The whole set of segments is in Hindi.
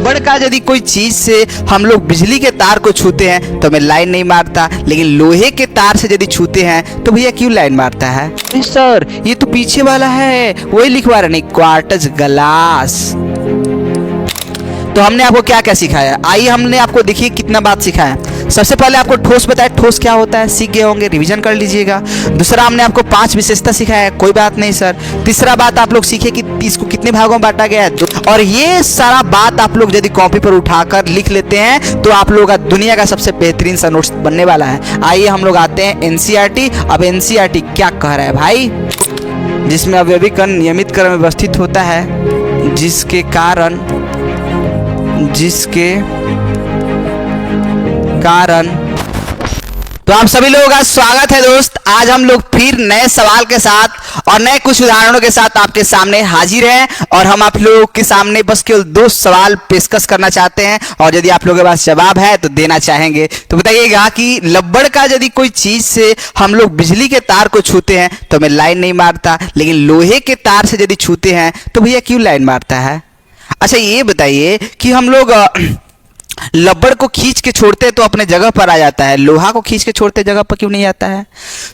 लब्बड़ का यदि कोई चीज से हम लोग बिजली के तार को छूते हैं तो हमें लाइन नहीं मारता, लेकिन लोहे के तार से यदि छूते हैं तो भैया क्यों लाइन मारता है? सर ये तो पीछे वाला है, वही लिखवा रहे नहीं, क्वार्ट्ज ग्लास। तो हमने आपको क्या क्या सिखाया, आइए हमने आपको देखिए कितना बात सिखाया। सबसे पहले आपको ठोस बताया, ठोस क्या होता है सीख गए होंगे, रिवीजन कर लीजिएगा। दूसरा हमने आपको 5 विशेषता सिखाया, कोई बात नहीं सर। तीसरा बात आप लोग सीखे कि इसको कितने भागों में बांटा गया है, और ये सारा बात आप लोग यदि कॉपी पर उठाकर लिख लेते हैं तो आप लोगों का दुनिया का सबसे बेहतरीन सा नोट्स बनने वाला है। आइए हम लोग आते हैं एनसीईआरटी। अब एनसीईआरटी क्या कह रहा है भाई, जिसमें अवयवी कण नियमित क्रम में व्यवस्थित होता है, जिसके कारण तो आप सभी लोगों का स्वागत है दोस्त। आज हम लोग फिर नए सवाल के साथ और नए कुछ उदाहरणों के साथ आपके सामने हाजिर हैं, और हम आप लोगों के सामने बस केवल 2 सवाल पेशकश करना चाहते हैं, और यदि आप लोगों के पास जवाब है तो देना चाहेंगे। तो बताइएगा कि लब्बड़ का यदि कोई चीज से हम लोग बिजली के तार को छूते हैं तो हमें लाइन नहीं मारता, लेकिन लोहे के तार से यदि छूते हैं तो भैया क्यों लाइन मारता है? अच्छा ये बताइए कि हम लोग लब्बड़ को खींच के छोड़ते तो अपने जगह पर आ जाता है, लोहा को खींच के छोड़ते जगह पर क्यों नहीं आता है?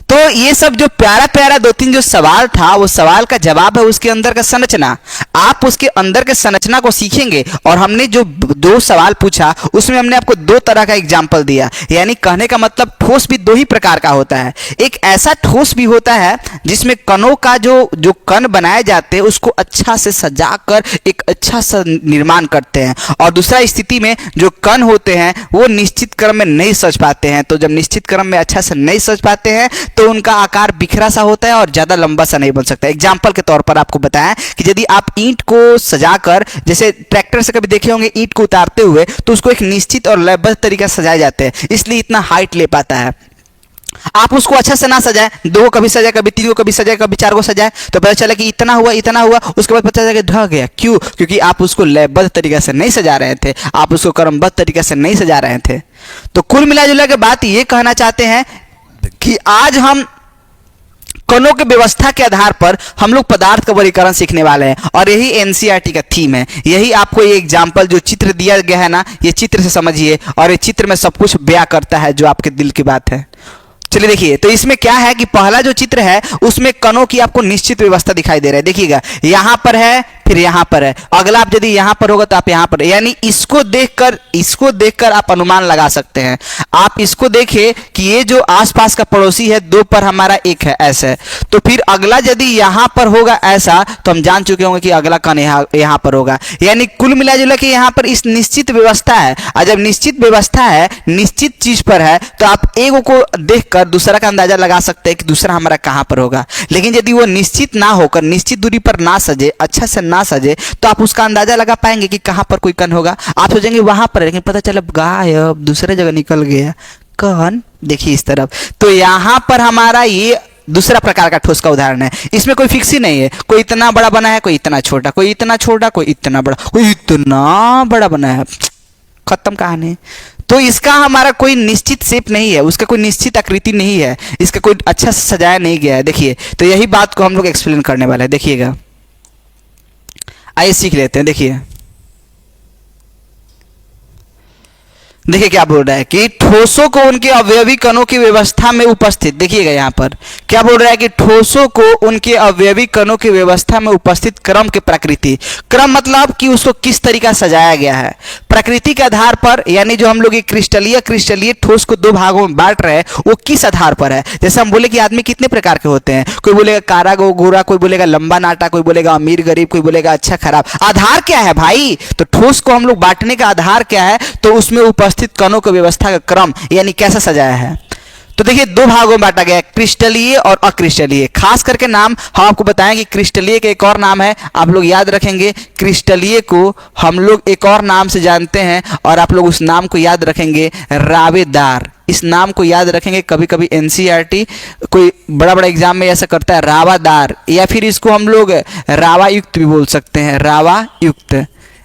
तो ये सब जो प्यारा प्यारा 2-3 जो सवाल था, वो सवाल का जवाब है उसके अंदर का संरचना। आप उसके अंदर के संरचना को सीखेंगे, और हमने जो 2 सवाल पूछा उसमें हमने आपको 2 तरह का एग्जाम्पल दिया। यानी कहने का मतलब ठोस भी 2 ही प्रकार का होता है। एक ऐसा ठोस भी होता है जिसमें कणों का जो कण बनाए जाते हैं उसको अच्छा से सजा कर एक अच्छा सा निर्माण करते हैं, और दूसरा स्थिति में जो कण होते हैं वो निश्चित क्रम में नहीं सज पाते हैं। तो जब निश्चित क्रम में अच्छा से नहीं सज पाते हैं तो उनका आकार बिखरा सा होता है और ज्यादा लंबा सा नहीं बन सकता। एग्जाम्पल के तौर पर आपको बताएं कि यदि आप ईंट को सजाकर, जैसे ट्रैक्टर से कभी देखे होंगे ईंट को उतारते हुए, तो उसको एक निश्चित और लयबद्ध तरीके से सजाए जाते हैं, इसलिए इतना हाइट ले पाता है। आप उसको अच्छा से ना सजाए, 2 को कभी सजाए, कभी 3 को कभी सजाए, कभी 4 को सजाए, तो पता चला कि इतना हुआ, उसके बाद पता चला कि ढह गया। क्यों? क्योंकि आप उसको लयबद्ध तरीके से नहीं सजा रहे थे, आप उसको क्रमबद्ध तरीके से नहीं सजा रहे थे। तो कुल मिला के बात ये कहना चाहते हैं कि आज हम कणों के व्यवस्था के आधार पर हम लोग पदार्थ का वर्गीकरण सीखने वाले हैं, और यही एनसीईआरटी का थीम है। यही आपको ये एग्जाम्पल जो चित्र दिया गया है ना, ये चित्र से समझिए, और ये चित्र में सब कुछ बयां करता है जो आपके दिल की बात है। चलिए देखिए, तो इसमें क्या है कि पहला जो चित्र है उसमें कणों की आपको निश्चित व्यवस्था दिखाई दे रहा है। देखिएगा, यहां पर है, फिर यहां पर है, अगला आप यदि यहां पर होगा तो आप यहां पर, यानी इसको देखकर आप अनुमान लगा सकते हैं। आप इसको देखिए कि ये जो आसपास का पड़ोसी है 2 पर हमारा 1 है, ऐसे, तो फिर अगला यदि यहां पर होगा ऐसा, तो हम जान चुके होंगे कि अगला कण यहां पर होगा। यानी कुल मिला जुला के यहां पर इस निश्चित व्यवस्था है, और जब निश्चित व्यवस्था है, निश्चित चीज पर है, तो आप एक को देखकर दूसरा का अंदाजा लगा सकते हैं कि दूसरा हमारा कहां पर होगा। लेकिन यदि वो निश्चित ना होकर, निश्चित दूरी पर ना सजे, अच्छा से ना सजे, तो आप उसका अंदाजा लगा पाएंगे कि कहां पर कोई कण होगा। आप सोचेंगे वहां पर, लेकिन पता चला गायब, दूसरे जगह निकल गया कण। देखिए इस तरफ, तो यहां पर हमारा ये दूसरा प्रकार का ठोस का उदाहरण है। इसमें कोई फिक्स ही नहीं है, कोई इतना बड़ा बना है, कोई इतना छोटा, कोई इतना छोटा, कोई इतना बड़ा, कोई इतना बड़ा बना है, खत्म कहानी। तो इसका हमारा कोई निश्चित शेप नहीं है, उसका कोई निश्चित आकृति नहीं है, इसका कोई अच्छा से सजाया नहीं गया है। देखिए, तो यही बात को हम लोग एक्सप्लेन करने वाले हैं। देखिएगा, आइए सीख लेते हैं। देखिए क्या बोल रहा है कि ठोसों को उनके अवयवी कणों की व्यवस्था में उपस्थित, देखिएगा यहां पर क्या बोल रहा है कि ठोसों को उनके अवयवी कणों की व्यवस्था में उपस्थित क्रम की प्रकृति। क्रम मतलब कि उसको किस तरीका सजाया गया है, प्रकृति के आधार पर। यानी जो हम लोग क्रिस्टलीय ठोस को 2 भागों में बांट रहे हैं, वो किस आधार पर है। जैसे हम बोले कि आदमी कितने प्रकार के होते हैं, कोई बोलेगा कारा गोरा, कोई बोलेगा लंबा नाटा, कोई बोलेगा अमीर गरीब, कोई बोलेगा अच्छा खराब। आधार क्या है भाई? तो ठोस को हम लोग बांटने का आधार क्या है? तो उसमें उपस्थित कणों की व्यवस्था का क्रम, यानी कैसा सजाया है। तो देखिए 2 भागों में बांटा गया है, क्रिस्टलीय और अक्रिस्टलीय। खास करके नाम हम आपको बताएं कि क्रिस्टलीय का एक और नाम है, आप लोग याद रखेंगे। क्रिस्टलीय को हम लोग एक और नाम से जानते हैं, और आप लोग उस नाम को याद रखेंगे, रावेदार। इस नाम को याद रखेंगे। कभी कभी एनसीईआरटी कोई बड़ा बड़ा एग्जाम में ऐसा करता है, रावादार, या फिर इसको हम लोग रावायुक्त भी बोल सकते हैं,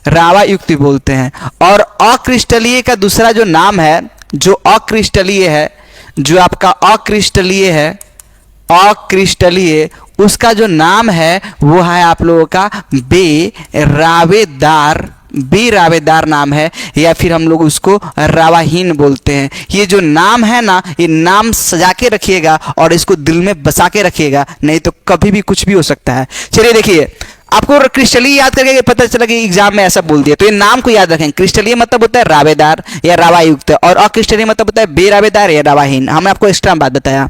रावायुक्त बोलते हैं। और अक्रिस्टलीय का दूसरा जो नाम है, जो अक्रिस्टलीय है, जो आपका अक्रिस्टलीय, उसका जो नाम है वो है आप लोगों का बेरावेदार बेरावेदार नाम है, या फिर हम लोग उसको रावाहीन बोलते हैं। ये जो नाम है ना, ये नाम सजा के रखिएगा और इसको दिल में बसा के रखिएगा, नहीं तो कभी भी कुछ भी हो सकता है। चलिए देखिए, आपको क्रिस्टलीय याद करके पता चला कि एग्जाम में ऐसा बोल दिया, तो ये नाम को याद रखें। क्रिस्टलीय मतलब होता है रावेदार या रावायुक्त, और अक्रिस्टलीय मतलब होता है बेरावेदार या रावाहीन। हमने आपको एक्स्ट्रा बात बताया।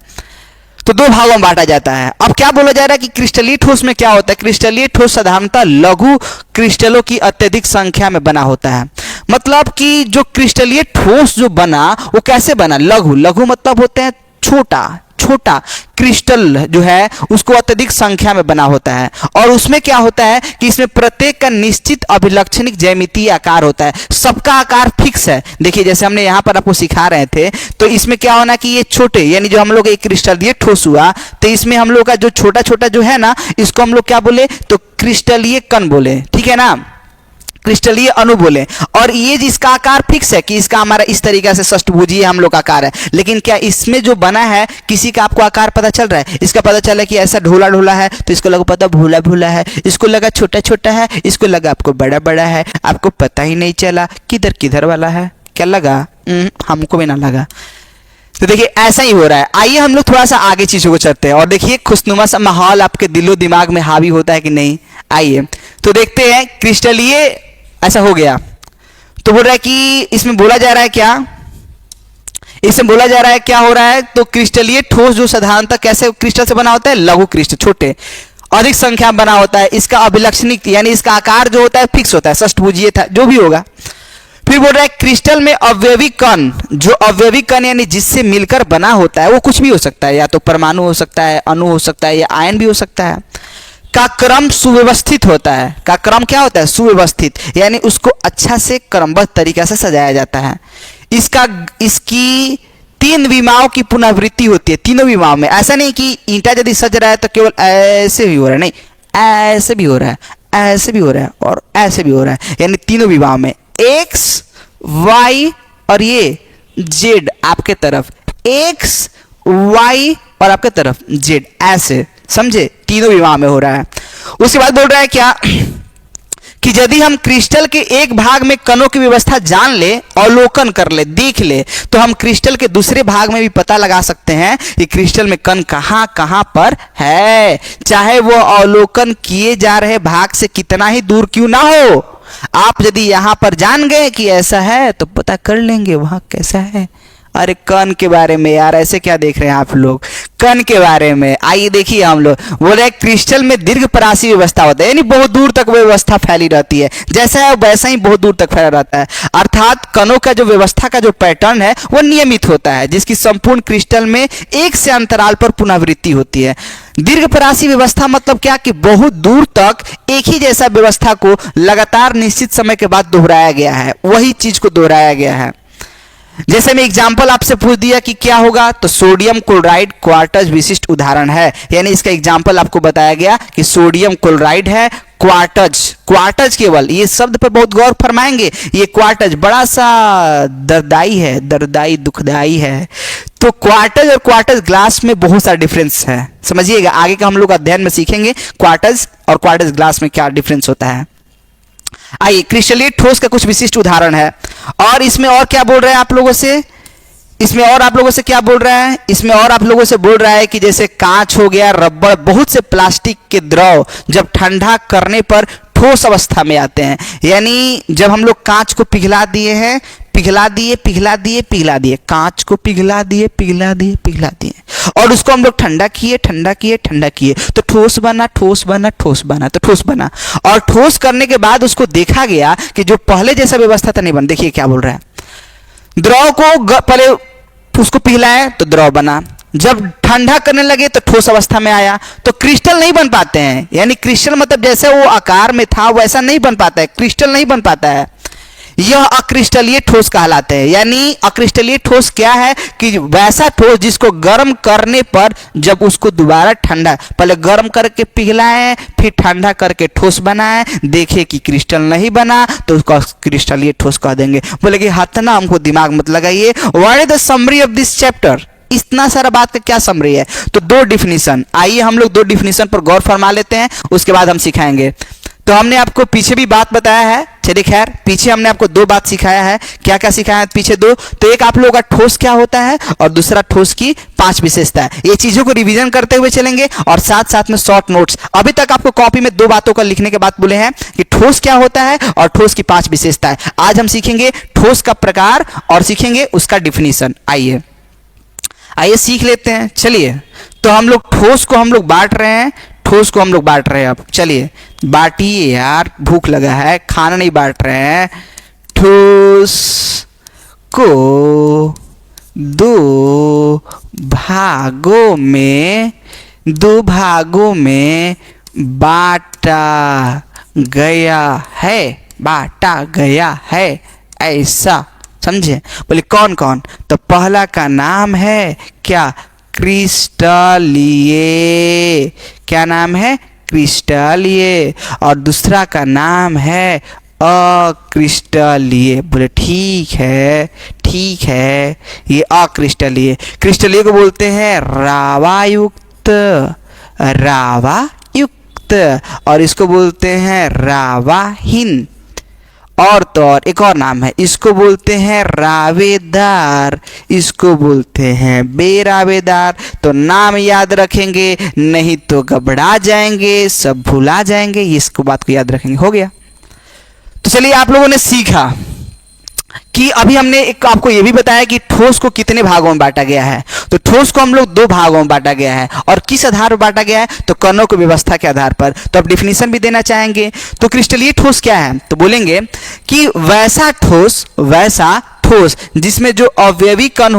तो दो भागों में बांटा जाता है। अब क्या बोला जा रहा है कि क्रिस्टलीय ठोस में क्या होता है? क्रिस्टलीय ठोस साधारणतः लघु क्रिस्टलों की अत्यधिक संख्या में बना होता है। मतलब कि जो क्रिस्टलीय ठोस जो बना वो कैसे बना? लघु, लघु मतलब होते हैं छोटा, छोटा क्रिस्टल जो है उसको अत्यधिक संख्या में बना होता है। और उसमें क्या होता है कि इसमें प्रत्येक का निश्चित अभिलक्षणिक ज्यामितीय आकार होता है, सबका आकार फिक्स है। देखिए जैसे हमने यहाँ पर आपको सिखा रहे थे, तो इसमें क्या होना कि ये छोटे, यानी जो हम लोग एक क्रिस्टलीय ठोस हुआ, तो इसमें हम लोग का जो छोटा छोटा जो है ना, इसको हम लोग क्या बोले? तो क्रिस्टलीय कण बोले, ठीक है ना, क्रिस्टलीय अणु बोले। और ये जिसका आकार फिक्स है कि इसका हमारा इस तरीके से षष्ठभुजीय हम लोग का आकार है। लेकिन क्या इसमें जो बना है किसी का आपको आकार पता चल रहा है? इसका पता चला कि ऐसा ढोला ढोला है, तो इसको लगा पता भूला भूला है, इसको लगा छोटा छोटा है, इसको लगा आपको बड़ा बड़ा है, आपको पता ही नहीं चला किधर किधर वाला है। क्या लगा? हमको भी ना लगा। तो देखिए ऐसा ही हो रहा है। आइए हम लोग थोड़ा सा आगे चीजों को चलते हैं और देखिए खुशनुमा सा माहौल आपके दिलो दिमाग में हावी होता है कि नहीं। आइए तो देखते हैं क्रिस्टलीय ऐसा हो गया। तो बोल रहा है कि इसमें बोला जा रहा है क्या? इसमें बोला जा रहा है क्या हो रहा है? तो क्रिस्टलीय ठोस जो साधारणतः कैसे क्रिस्टल से बना होता है? लघु क्रिस्टल, छोटे, अधिक संख्या में बना होता है। इसका अभिलक्षणिक यानी इसका आकार जो होता है फिक्स होता है, षष्ठभुजीय था जो भी होगा। फिर बोल रहा है क्रिस्टल में अवयवी कण, जो अवयवी कण यानी जिससे मिलकर बना होता है वो कुछ भी हो सकता है, या तो परमाणु हो सकता है, अणु हो सकता है, या आयन भी हो सकता है, का क्रम सुव्यवस्थित होता है। का क्रम क्या होता है? सुव्यवस्थित, यानी उसको अच्छा से क्रमबद्ध तरीके से सजाया जाता है। इसकी तीन विमाओं की पुनरावृत्ति होती है, तीनों विमाओं में। ऐसा नहीं कि ईंटा यदि सज रहा है तो केवल ऐसे भी हो रहा है, नहीं, ऐसे भी हो रहा है, ऐसे भी हो रहा है और ऐसे भी हो रहा है, यानी तीनों विमाओं में। एक्स, वाई और ये जेड आपके तरफ, एक्स, वाई और आपके तरफ जेड, ऐसे समझे, तीनों विवाह में हो रहा है। उसके बाद बोल रहा है क्या कि यदि हम क्रिस्टल के एक भाग में कणों की व्यवस्था जान ले, अवलोकन कर ले, देख ले, तो हम क्रिस्टल के दूसरे भाग में भी पता लगा सकते हैं कि क्रिस्टल में कण कहां कहां पर है, चाहे वो अवलोकन किए जा रहे भाग से कितना ही दूर क्यों ना हो। आप यदि यहां पर जान गए कि ऐसा है तो पता कर लेंगे वहां कैसा है। अरे कण के बारे में यार, ऐसे क्या देख रहे हैं आप लोग? कण के बारे में आइए देखिए। हम लोग बोल रहे हैं क्रिस्टल में दीर्घ परासी व्यवस्था होता है, यानी बहुत दूर तक व्यवस्था फैली रहती है, जैसा है वैसा ही बहुत दूर तक फैला रहता है। अर्थात कणों का जो व्यवस्था का जो पैटर्न है वो नियमित होता है, जिसकी संपूर्ण क्रिस्टल में एक से अंतराल पर पुनरावृत्ति होती है। दीर्घ परासी व्यवस्था मतलब क्या कि बहुत दूर तक एक ही जैसा व्यवस्था को लगातार निश्चित समय के बाद दोहराया गया है, वही चीज को दोहराया गया है। जैसे मैं एग्जाम्पल आपसे पूछ दिया कि क्या होगा, तो सोडियम क्लोराइड क्वार्टज विशिष्ट उदाहरण है, यानी इसका एग्जाम्पल आपको बताया गया कि सोडियम क्लोराइड है, क्वार्टज, क्वार्टज केवल ये शब्द पर बहुत गौर फरमाएंगे। ये क्वार्टज बड़ा सा दर्दाई है, दर्दाई दुखदाई है। तो क्वार्टज और क्वार्टज ग्लास में बहुत सारा डिफरेंस है, समझिएगा। आगे का हम लोग अध्ययन में सीखेंगे क्वार्टज और क्वार्टज ग्लास में क्या डिफरेंस होता है। आइए क्रिस्टलीय ठोस का कुछ विशिष्ट उदाहरण है। और इसमें और क्या बोल रहे हैं आप लोगों से? इसमें और आप लोगों से क्या बोल रहा है? इसमें और आप लोगों से बोल रहा है कि जैसे कांच हो गया, रबड़, बहुत से प्लास्टिक के द्रव जब ठंडा करने पर ठोस अवस्था में आते हैं, यानी जब हम लोग कांच को पिघला दिए हैं, पिघला दिए पिघला दिए पिघला दिए, कांच को पिघला दिए पिघला दिए पिघला दिए, और उसको हम लोग ठंडा किए ठंडा किए ठंडा किए, तो ठोस बना ठोस बना ठोस बना, तो ठोस बना। और ठोस करने के बाद उसको देखा गया कि जो पहले जैसा व्यवस्था था नहीं बना। देखिए क्या बोल रहा है, द्रव को पहले उसको पिघलाए तो द्रव बना, जब ठंडा करने लगे तो ठोस अवस्था में आया, तो क्रिस्टल नहीं बन पाते हैं। यानी क्रिस्टल मतलब जैसे वो आकार में था वैसा नहीं बन पाता है, क्रिस्टल नहीं बन पाता है। यह अक्रिस्टलीय ठोस कहलाते हैं। यानी अक्रिस्टलीय ठोस क्या है कि वैसा ठोस जिसको गर्म करने पर जब उसको दोबारा ठंडा, पहले गर्म करके पिघलाएं फिर ठंडा करके ठोस बनाएं, देखे कि क्रिस्टल नहीं बना तो उसको क्रिस्टलीय ठोस कह देंगे। बोले कि हतना हमको दिमाग मत लगाइए, what is the summary of this chapter? इतना सारा बात का क्या समरी है? तो दो डिफिनीशन, आइए हम लोग दो डिफिनीशन पर गौर फरमा लेते हैं, उसके बाद हम सिखाएंगे। तो हमने आपको पीछे भी बात बताया है, चलिए खैर पीछे हमने आपको दो बात सिखाया है। क्या क्या सिखाया है पीछे दो? तो एक आप लोगों का ठोस क्या होता है और दूसरा ठोस की 5 विशेषता है। ये चीजों को रिवीजन करते हुए चलेंगे और साथ साथ में शॉर्ट नोट्स। अभी तक आपको कॉपी में दो बातों का लिखने के बाद बोले हैं कि ठोस क्या होता है और ठोस की 5 विशेषता है। आज हम सीखेंगे ठोस का प्रकार और सीखेंगे उसका डिफिनीशन। आइए सीख लेते हैं। चलिए, तो हम लोग ठोस को हम लोग बांट रहे हैं, ठोस को हम लोग बांट रहे हैं। अब चलिए बांटिए यार, भूख लगा है, खाना नहीं बांट रहे हैं। ठोस को दो भागों में बांटा गया है ऐसा, समझे? बोले कौन कौन? तो पहला का नाम है क्या? क्रिस्टलीय। क्या नाम है? क्रिस्टलीय। और दूसरा का नाम है अक्रिस्टलीय। बोले ठीक है, ये अक्रिस्टलीय। क्रिस्टलीय को बोलते हैं रावायुक्त, और इसको बोलते हैं रावाहीन। और तो और एक और नाम है, इसको बोलते हैं रावेदार, इसको बोलते हैं बेरावेदार। तो नाम याद रखेंगे, नहीं तो घबरा जाएंगे, सब भुला जाएंगे। इसको बात को याद रखेंगे। हो गया? तो चलिए, आप लोगों ने सीखा कि अभी हमने एक आपको यह भी बताया कि ठोस को कितने भागों में बांटा गया है। तो ठोस को हम लोग 2 भागों में बांटा गया है। और किस आधार पर बांटा गया है? तो कणों की व्यवस्था के आधार पर। तो अब डिफिनीशन भी देना चाहेंगे। तो क्रिस्टलीय ठोस क्या है? तो बोलेंगे कि वैसा ठोस जिसमें जो अवयवी कण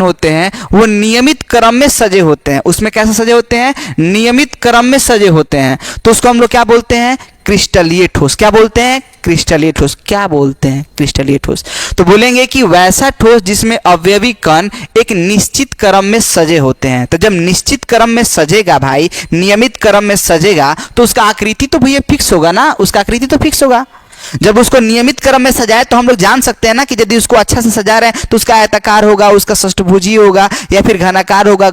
होते हैं वो नियमित क्रम में सजे होते हैं। उसमें कैसे सजे होते हैं? नियमित क्रम में सजे होते हैं। तो उसको हम लोग क्या बोलते हैं? क्रिस्टलीय ठोस। क्या बोलते हैं? क्रिस्टलीय ठोस। क्या बोलते हैं? क्रिस्टलीय ठोस। तो बोलेंगे कि वैसा ठोस जिसमें अवयवी कण एक निश्चित क्रम में सजे होते हैं। तो जब निश्चित क्रम में सजेगा भाई, नियमित क्रम में सजेगा, तो उसका आकृति तो भैया फिक्स होगा ना, उसका आकृति तो फिक्स होगा। जब उसको नियमित क्रम में सजाए तो हम लोग जान सकते हैं ना कि यदि उसको अच्छा से सजा रहे हैं तो उसका आयताकार होगा, उसका षष्ठभुजी होगा या फिर घनाकार होगा,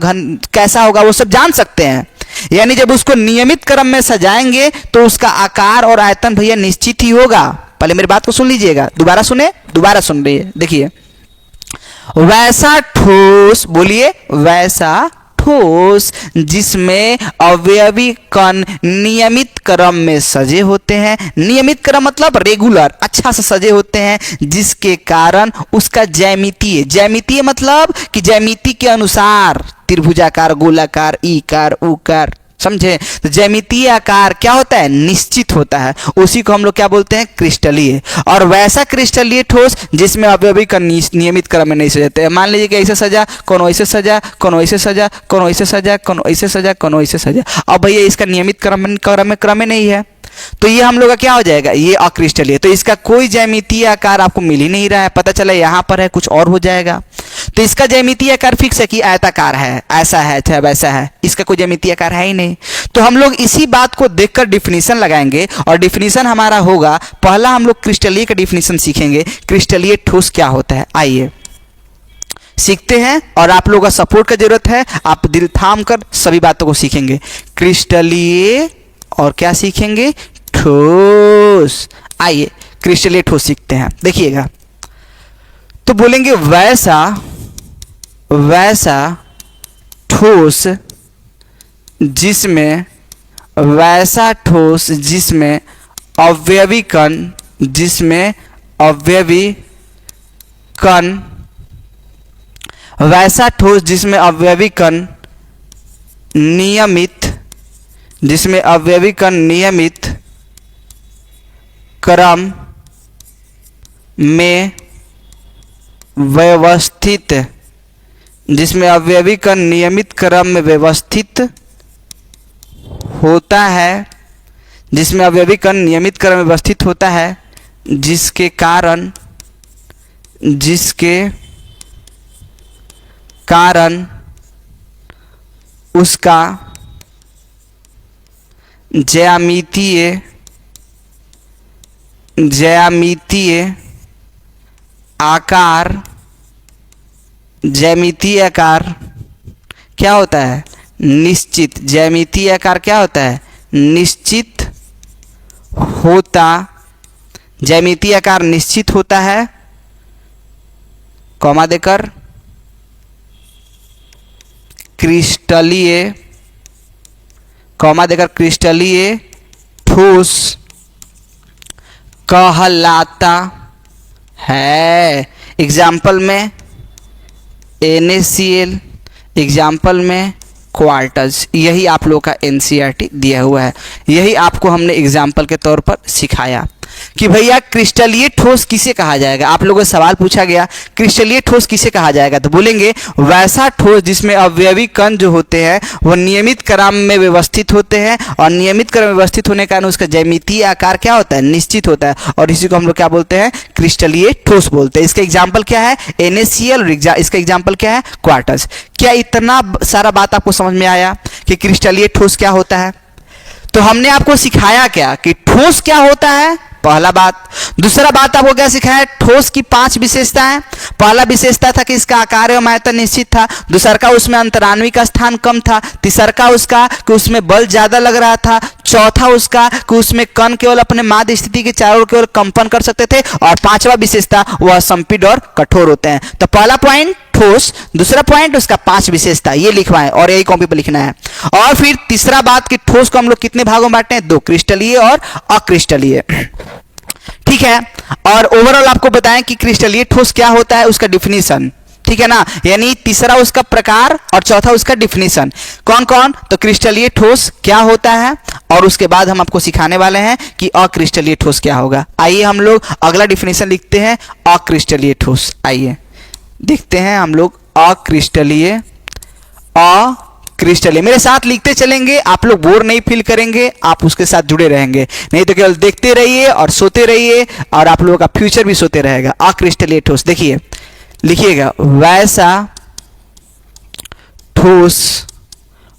कैसा होगा वो सब जान सकते हैं। यानी जब उसको नियमित क्रम में सजाएंगे तो उसका आकार और आयतन भैया निश्चित ही होगा। पहले मेरी बात को सुन लीजिएगा, दोबारा सुन रही देखिए। वैसा ठोस, बोलिए वैसा ठोस जिसमें अवयवी कण नियमित क्रम में सजे होते हैं। नियमित क्रम मतलब रेगुलर, अच्छा से सजे होते हैं, जिसके कारण उसका ज्यामितीय मतलब कि ज्यामिति के अनुसार त्रिभुजाकार, गोलाकार, ईकार, उकार, समझे? तो ज्यामितीय आकार क्या होता है? निश्चित होता है। उसी को हम लोग क्या बोलते हैं? क्रिस्टलीय। और वैसा क्रिस्टलीय ठोस जिसमें अवयवी का नियमित क्रम में नहीं सजाते हैं। मान लीजिए कि ऐसे सजा, कोनो ऐसे सजा, कोनो ऐसे सजा, कोनो ऐसे सजा, कोनो ऐसे सजा, कोनो ऐसे सजा। अब भैया इसका नियमित क्रम में नहीं है, तो ये हम लोग का क्या हो जाएगा? ये अक्रिस्टलीय। तो इसका कोई ज्यामितीय आकार आपको मिल ही नहीं रहा है। पता चला यहाँ पर है, कुछ और हो जाएगा। तो इसका ज्यामितीय आकार फिक्स है कि आयताकार है, ऐसा है, चाहे वैसा है। इसका कोई ज्यामितीय आकार है ही नहीं। तो हम लोग इसी बात को देखकर डिफिनीशन लगाएंगे और डिफिनीशन हमारा होगा, पहला हम लोग क्रिस्टलीय का डिफिनीशन सीखेंगे। क्रिस्टलीय ठोस क्या होता है, आइए सीखते हैं। और आप लोगों का सपोर्ट का जरूरत है, आप दिल थाम कर सभी बातों को सीखेंगे। क्रिस्टलीय और क्या सीखेंगे? ठोस। आइए क्रिस्टलीय ठोस सीखते हैं, देखिएगा। तो बोलेंगे वैसा ठोस जिसमें अवयवी कण नियमित क्रम में व्यवस्थित, जिसमें अवयवी कण नियमित क्रम में व्यवस्थित होता है, जिसके कारण उसका ज्यामितीय आकार क्या होता है? निश्चित। ज्यामितीय आकार क्या होता है? निश्चित होता, ज्यामितीय आकार निश्चित होता है, कॉमा देकर क्रिस्टलीय, कॉमा देकर क्रिस्टलीय ठोस कहलाता है। एग्जाम्पल में NaCl, एग्जाम्पल में क्वार्टज। यही आप लोग का NCERT दिया हुआ है, यही आपको हमने एग्जाम्पल के तौर पर सिखाया कि भैया क्रिस्टलीय ठोस किसे कहा जाएगा। आप लोगों से सवाल पूछा गया क्रिस्टलीय ठोस किसे कहा जाएगा, तो बोलेंगे वैसा ठोस जिसमें अवयवी कण जो होते हैं वो नियमित क्रम में व्यवस्थित होते हैं, और नियमित क्रम में व्यवस्थित होने के कारण उसका ज्यामितीय आकार क्या होता है, निश्चित होता है, और इसी को हम लोग क्या बोलते हैं, क्रिस्टलीय ठोस बोलते हैं। इसका एग्जाम्पल क्या है, NaCl, और इसका एग्जाम्पल क्या है, क्वार्टज। क्या इतना सारा बात आपको समझ में आया कि क्रिस्टलीय ठोस क्या होता है? तो हमने आपको सिखाया क्या कि ठोस क्या होता है, पहला बात। दूसरा बात आपको क्या सिखाया, ठोस की 5 विशेषताएं। पहला विशेषता था कि इसका आकार एवं आयतन निश्चित था, दूसरा का उसमें अंतरान्वी का स्थान कम था, तीसरा का उसका कि उसमें बल ज्यादा लग रहा था, चौथा उसका कि उसमें कण केवल अपने माध्य स्थिति के चारों ओर केवल कंपन कर सकते थे, और पांचवा विशेषता वह संपीड और कठोर होते हैं। तो पहला पॉइंट ठोस, दूसरा पॉइंट उसका 5 विशेषता, ये लिखवाएं और यही कॉपी पर लिखना है। और फिर तीसरा बात कि ठोस को हम लोग कितने भागों में बांटते हैं, 2, क्रिस्टलीय और अक्रिस्टलीय। ठीक है, और ओवरऑल आपको बताएं कि क्रिस्टलीय ठोस क्या होता है, उसका डिफिनीशन, ठीक है ना, यानी तीसरा उसका प्रकार और चौथा उसका डिफिनीशन। कौन कौन, तो क्रिस्टलीय ठोस क्या होता है, और उसके बाद हम आपको सिखाने वाले हैं कि अक्रिस्टलीय ठोस क्या होगा। आइए हम लोग अगला डिफिनीशन लिखते हैं, अक्रिस्टलीय ठोस। आइए देखते हैं हम लोग अक्रिस्टलीय, अक्रिस्टलीय। मेरे साथ लिखते चलेंगे, आप लोग बोर नहीं फील करेंगे, आप उसके साथ जुड़े रहेंगे, नहीं तो केवल देखते रहिए और सोते रहिए, और आप लोगों का फ्यूचर भी सोते रहेगा। अक्रिस्टलीय ठोस देखिए, लिखिएगा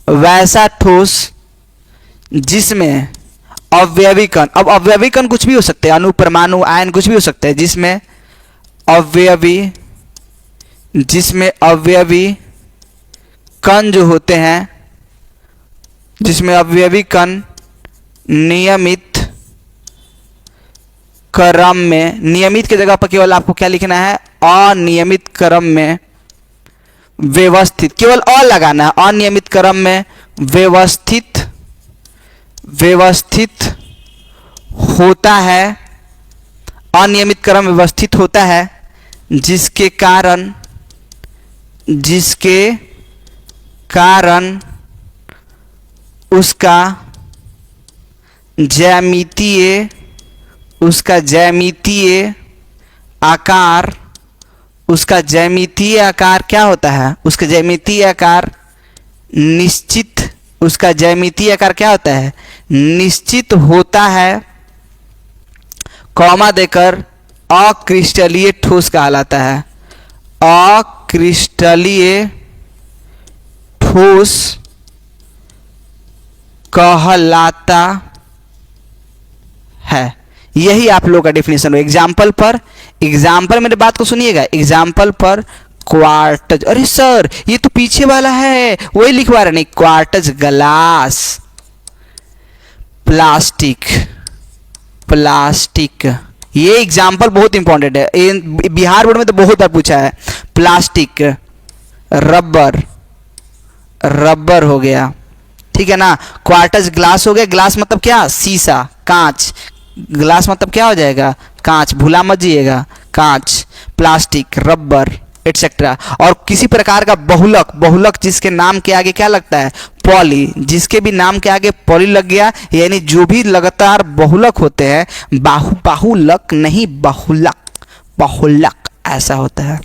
वैसा ठोस जिसमें अवयवी कण, अब अवयवी कण कुछ भी हो सकते हैं, अणु, परमाणु, आयन, कुछ भी हो सकते हैं, जिसमें अवयवी कण जो होते हैं, जिसमें अवयवी कण नियमित क्रम में, नियमित की जगह पर केवल आपको क्या लिखना है, अनियमित क्रम में व्यवस्थित, केवल अ लगाना है, अनियमित क्रम में व्यवस्थित होता है, अनियमित क्रम व्यवस्थित होता है, जिसके कारण उसका ज्यामितीय आकार क्या होता है, उसका ज्यामितीय आकार निश्चित, उसका ज्यामितीय आकार क्या होता है, निश्चित होता है, कॉमा देकर अक्रिस्टलीय ठोस कहलाता है। अक्रिस्टलीय ठोस कहलाता है, यही आप लोगों का डिफिनेशन हो। एग्जाम्पल मेरे बात को सुनिएगा, एग्जाम्पल पर क्वार्टज, अरे सर ये तो पीछे वाला है, वही लिखवा रहे नहीं, क्वार्टज ग्लास, प्लास्टिक, ये एग्जाम्पल बहुत इंपॉर्टेंट है, बिहार बोर्ड में तो बहुत बार पूछा है। प्लास्टिक, रबर हो गया, ठीक है ना। क्वार्टज ग्लास हो गया, ग्लास मतलब क्या, शीशा, कांच, ग्लास मतलब क्या हो जाएगा, कांच, भूला मत जाइएगा, कांच, प्लास्टिक, रबर एटसेट्रा। और किसी प्रकार का बहुलक जिसके नाम के आगे क्या लगता है, पॉली, जिसके भी नाम के आगे पॉली लग गया, यानी जो भी लगातार बहुलक होते हैं, बाहुलक नहीं, बहुलक ऐसा होता है।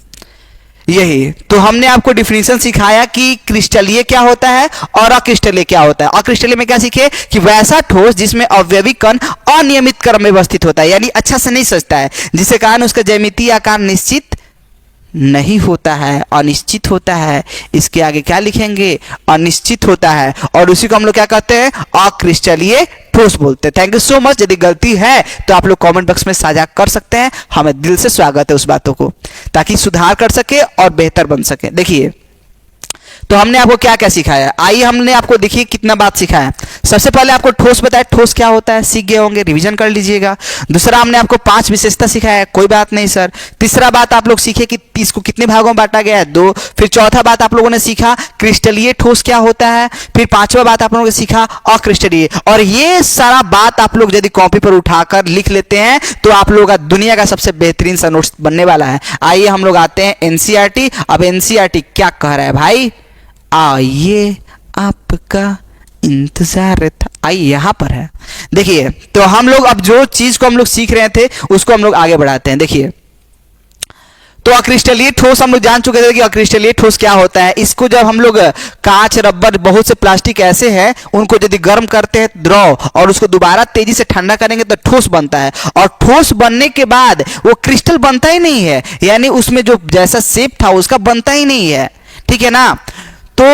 यही तो हमने आपको डिफिनीशन सिखाया कि क्रिस्टलीय क्या होता है और अक्रिस्टलीय क्या होता है। अक्रिस्टलीय में क्या सीखे कि वैसा ठोस जिसमें अवयवी कण अनियमित क्रम में व्यवस्थित होता है, यानी अच्छा से नहीं सजता है, जिसके कारण उसका ज्यामितीय आकार निश्चित नहीं होता है, अनिश्चित होता है। इसके आगे क्या लिखेंगे, अनिश्चित होता है, और उसी को हम लोग क्या कहते हैं, अक्रिस्टलीय ठोस बोलते हैं। Thank you so much. यदि गलती है तो आप लोग कमेंट बॉक्स में साझा कर सकते हैं, हमें दिल से स्वागत है उस बातों को, ताकि सुधार कर सके और बेहतर बन सके। देखिए तो हमने आपको क्या क्या सिखाया, आइए हमने आपको देखिए कितना बात सिखाया। सबसे पहले आपको ठोस बताया, ठोस क्या होता है सीख गए होंगे, रिवीजन कर लीजिएगा। दूसरा हमने आपको 5 विशेषता सिखाया, कोई बात नहीं सर। तीसरा बात आप लोग सीखे कि इसको कितने भागों में बांटा गया है, 2। फिर चौथा बात आप लोगों ने सीखा क्रिस्टलीय ठोस क्या होता है। फिर पांचवा बात आप लोगों ने सीखा अक्रिस्टलीय। और ये सारा बात आप लोग यदि कॉपी पर उठाकर लिख लेते हैं तो आप लोगों का दुनिया का सबसे बेहतरीन सा नोट्स बनने वाला है। आइए हम लोग आते हैं एनसीईआरटी। अब एनसीईआरटी क्या कह रहा है भाई, आइए आपका इंतजार था, आइए यहां पर है। देखिए तो हम लोग अब जो चीज को हम लोग सीख रहे थे उसको हम लोग आगे बढ़ाते हैं। देखिए तो अक्रिस्टलीय ठोस हम लोग जान चुके थे कि अक्रिस्टलीय ठोस क्या होता है। इसको जब हम लोग कांच, रबर, बहुत से प्लास्टिक ऐसे हैं उनको यदि गर्म करते हैं द्रव और उसको दोबारा तेजी से ठंडा करेंगे तो ठोस बनता है। और ठोस बनने के बाद वो क्रिस्टल बनता ही नहीं है, यानी उसमें जो जैसा शेप था उसका बनता ही नहीं है, ठीक है ना। तो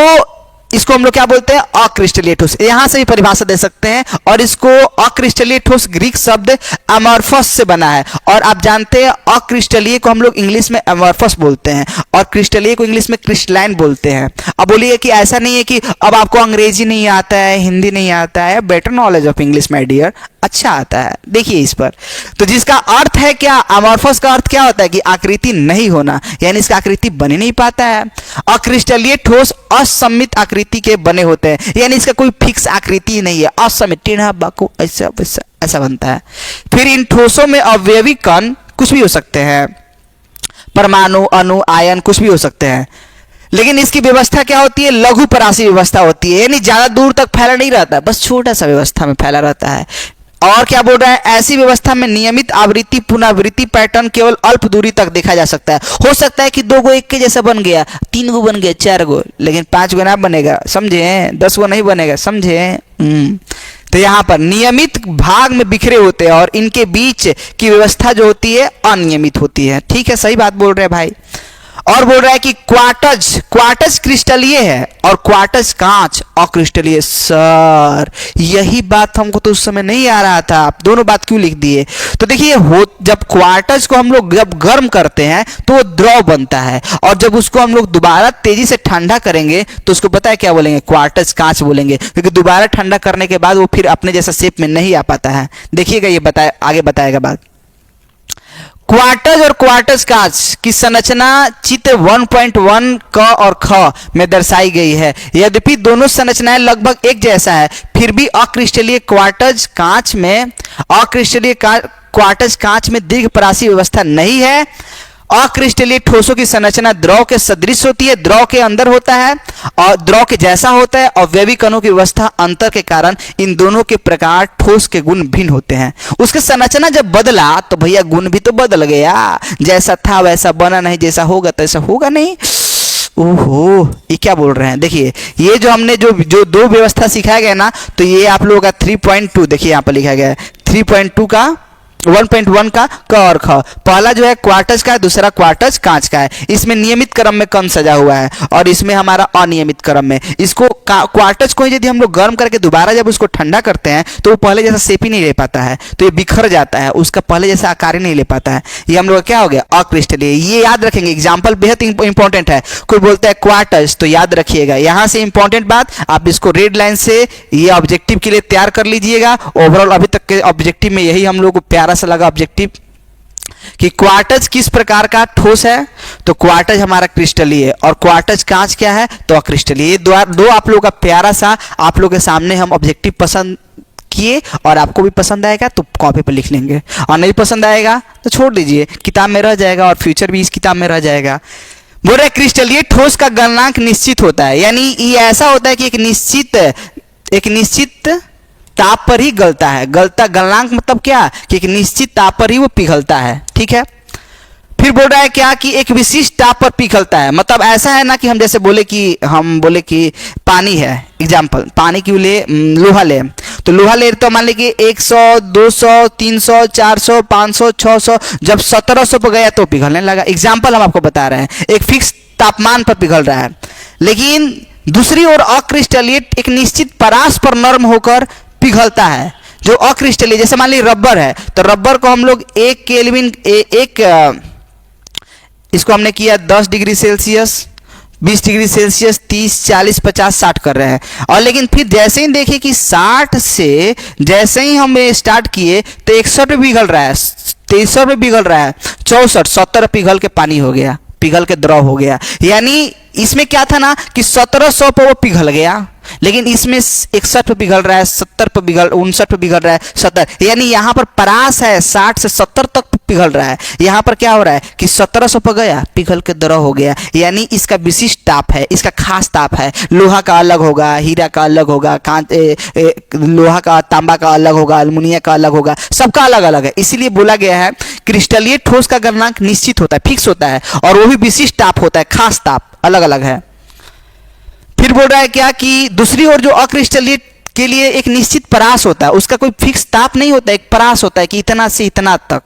इसको हम लोग क्या बोलते हैं, अक्रिस्टलीय ठोस। यहां से भी परिभाषा दे सकते हैं। और इसको अक्रिस्टलीय ठोस ग्रीक शब्द अमॉर्फस से बना है। और आप जानते हैं अक्रिस्टलीय को हम लोग इंग्लिश में अमॉर्फस बोलते हैं और क्रिस्टलीय को इंग्लिश में क्रिस्टलाइन बोलते हैं। अब बोलिए कि ऐसा नहीं है कि अब आपको अंग्रेजी नहीं आता है, हिंदी नहीं आता है, better knowledge of English my dear, अच्छा आता है। देखिए इस पर तो जिसका अर्थ है क्या, अमॉर्फस का अर्थ क्या होता है कि आकृति नहीं होना, यानी इसका आकृति बन ही नहीं पाता है। अक्रिस्टलीय ठोस असममित आकृति के बने होते हैं, यानी इसका कोई फिक्स आकृति नहीं है, असममित, टेढ़ा बाकू ऐसा वैसा ऐसा बनता है। फिर इन ठोसों में अवयवी कण कुछ भी हो सकते हैं, परमाणु, अणु, आयन कुछ भी हो सकते हैं। लेकिन इसकी व्यवस्था क्या होती है, लघु परासी व्यवस्था होती है, यानी ज्यादा दूर तक फैला नहीं रहता, बस छोटा सा व्यवस्था में फैला रहता है। और क्या बोल रहा है, ऐसी व्यवस्था में नियमित आवृत्ति पुनरावृत्ति पैटर्न केवल अल्प दूरी तक देखा जा सकता है। हो सकता है कि 2 गो एक के जैसा बन गया, 3 गो बन गया, 4 गो, लेकिन 5 गो ना बनेगा, समझे, 10 गो नहीं बनेगा, समझे। तो यहाँ पर नियमित भाग में बिखरे होते हैं और इनके बीच की व्यवस्था जो होती है अनियमित होती है। ठीक है, सही बात बोल रहे हैं भाई। और बोल रहा है कि क्वार्टज क्रिस्टलीय है और क्वार्टज कांच अक्रिस्टलीय। सर यही बात हमको तो उस समय नहीं आ रहा था, आप दोनों बात क्यों लिख दिए। तो देखिए जब क्वार्टज को हम लोग जब गर्म करते हैं तो वो द्रव बनता है, और जब उसको हम लोग दोबारा तेजी से ठंडा करेंगे तो उसको पता है क्या बोलेंगे, क्वार्टज कांच बोलेंगे, क्योंकि दोबारा ठंडा करने के बाद वो फिर अपने जैसा शेप में नहीं आ पाता है। देखिएगा ये आगे बताएगा बात। क्वार्टज और क्वार्टज कांच की संरचना चित्र 1.1 क और ख में दर्शाई गई है। यद्यपि दोनों संरचनाएं लगभग एक जैसा है, फिर भी अक्रिस्टलीय क्वार्टज कांच में दीर्घ परासी व्यवस्था नहीं है। अक्रिस्टलीय ठोसों की संरचना द्रव के सदृश होती है, द्रव के अंदर होता है और द्रव के जैसा होता है, और अवयवी कणों की व्यवस्था अंतर के कारण इन दोनों के प्रकार ठोस के गुण भिन्न होते हैं। उसके संरचना जब बदला तो भैया गुण भी तो बदल गया, जैसा था वैसा बना नहीं, जैसा होगा तैसा होगा नहीं। ओहो ये क्या बोल रहे हैं। देखिए ये जो हमने जो 2 व्यवस्था सिखाया गया ना, तो ये आप लोगों का 3.2 देखिए यहाँ पर लिखा गया है, 3.2 का 1.1 का क और ख। पहला जो है क्वार्टज का है, दूसरा क्वार्टज कांच का है। इसमें नियमित क्रम में कण सजा हुआ है और इसमें हमारा अनियमित क्रम में। इसको क्वार्टज को यदि हम लोग गर्म करके दोबारा जब उसको ठंडा करते हैं तो वो पहले जैसा शेप ही नहीं ले पाता है, तो ये बिखर जाता है, उसका पहले जैसा आकार ही नहीं ले पाता है। ये हम लोग क्या हो गया, अक्रिस्टलीय। ये याद रखेंगे, एग्जाम्पल बेहद इंपॉर्टेंट है। कोई बोलता है क्वार्टज तो याद रखिएगा, यहाँ से इंपॉर्टेंट बात, आप इसको रेड लाइन से ये ऑब्जेक्टिव के लिए तैयार कर लीजिएगा। ओवरऑल अभी तक के ऑब्जेक्टिव में यही हम लोग को प्यारा सा लगा ऑब्जेक्टिव कि क्वार्टज किस प्रकार का ठोस है, तो क्वार्टज हमारा क्रिस्टलीय है और क्वार्टज कांच क्या है, तो अक्रिस्टलीय। ये दो आप लोगों का प्यारा सा आप लोगों के सामने हम ऑब्जेक्टिव पसंद किए, और आपको भी पसंद आएगा तो कॉपी पर लिख लेंगे, और नहीं पसंद आएगा तो छोड़ दीजिए, किताब में रह जाएगा और फ्यूचर भी इस किताब में रह जाएगा। बोल रहे क्रिस्टलीय ठोस का गलनांक निश्चित होता है, यानी ये ऐसा होता है कि एक निश्चित ताप पर ही गलता है। गलनांक मतलब क्या कि एक निश्चित ताप पर ही वो पिघलता है। ठीक है, फिर बोल रहा है क्या कि एक विशिष्ट ताप पर पिघलता है। मतलब ऐसा है ना कि हम जैसे बोले कि पानी है, एग्जाम्पल पानी की लोहा ले, तो लोहा ले तो मान लीजिए 100, 200, 300, 400, 500, 600, जब 1700 पर गया तो पिघलने लगा। एग्जाम्पल हम आपको बता रहे हैं, एक फिक्स तापमान पर पिघल रहा है। लेकिन दूसरी ओर अक्रिस्टलीय एक निश्चित परास पर नर्म होकर पिघलता है, जो अक्रिस्टलीय। जैसे मान लीजिए रबर है, तो रबर को हम लोग 1 केल्विन इसको हमने किया 10 डिग्री सेल्सियस, 20 डिग्री सेल्सियस, 30, 40, 50, 60 कर रहे हैं। और लेकिन फिर जैसे ही देखिए कि 60 से जैसे ही हम स्टार्ट किए तो 61 पे पिघल रहा है, 63 पे पिघल रहा है, 64, 70 पिघल के पानी हो गया, पिघल के द्रव हो गया। यानी इसमें क्या था ना कि 1700 पे वो पिघल गया, लेकिन इसमें 61 पे पिघल रहा है, 70 पे पिघल, 59 पे पिघल रहा है, 70। यानी यहाँ पर परास है 60 से 70 तक पिघल रहा है। यहाँ पर क्या हो रहा है कि 1700 पे गया, पिघल के द्रव हो गया। यानी इसका विशिष्ट ताप है, इसका खास ताप है। लोहा का अलग होगा, हीरा का अलग होगा, लोहा का, तांबा का अलग होगा, अल्मुनियम का अलग होगा, सबका अलग अलग है। इसीलिए बोला गया है क्रिस्टलीय ठोस का गलनांक निश्चित होता है, फिक्स होता है, और वो भी विशिष्ट ताप होता है, खास ताप अलग अलग है। फिर बोल रहा है क्या कि दूसरी ओर जो अक्रिस्टलीय के लिए एक निश्चित परास होता है, उसका कोई फिक्स ताप नहीं होता, एक परास होता है कि इतना से इतना तक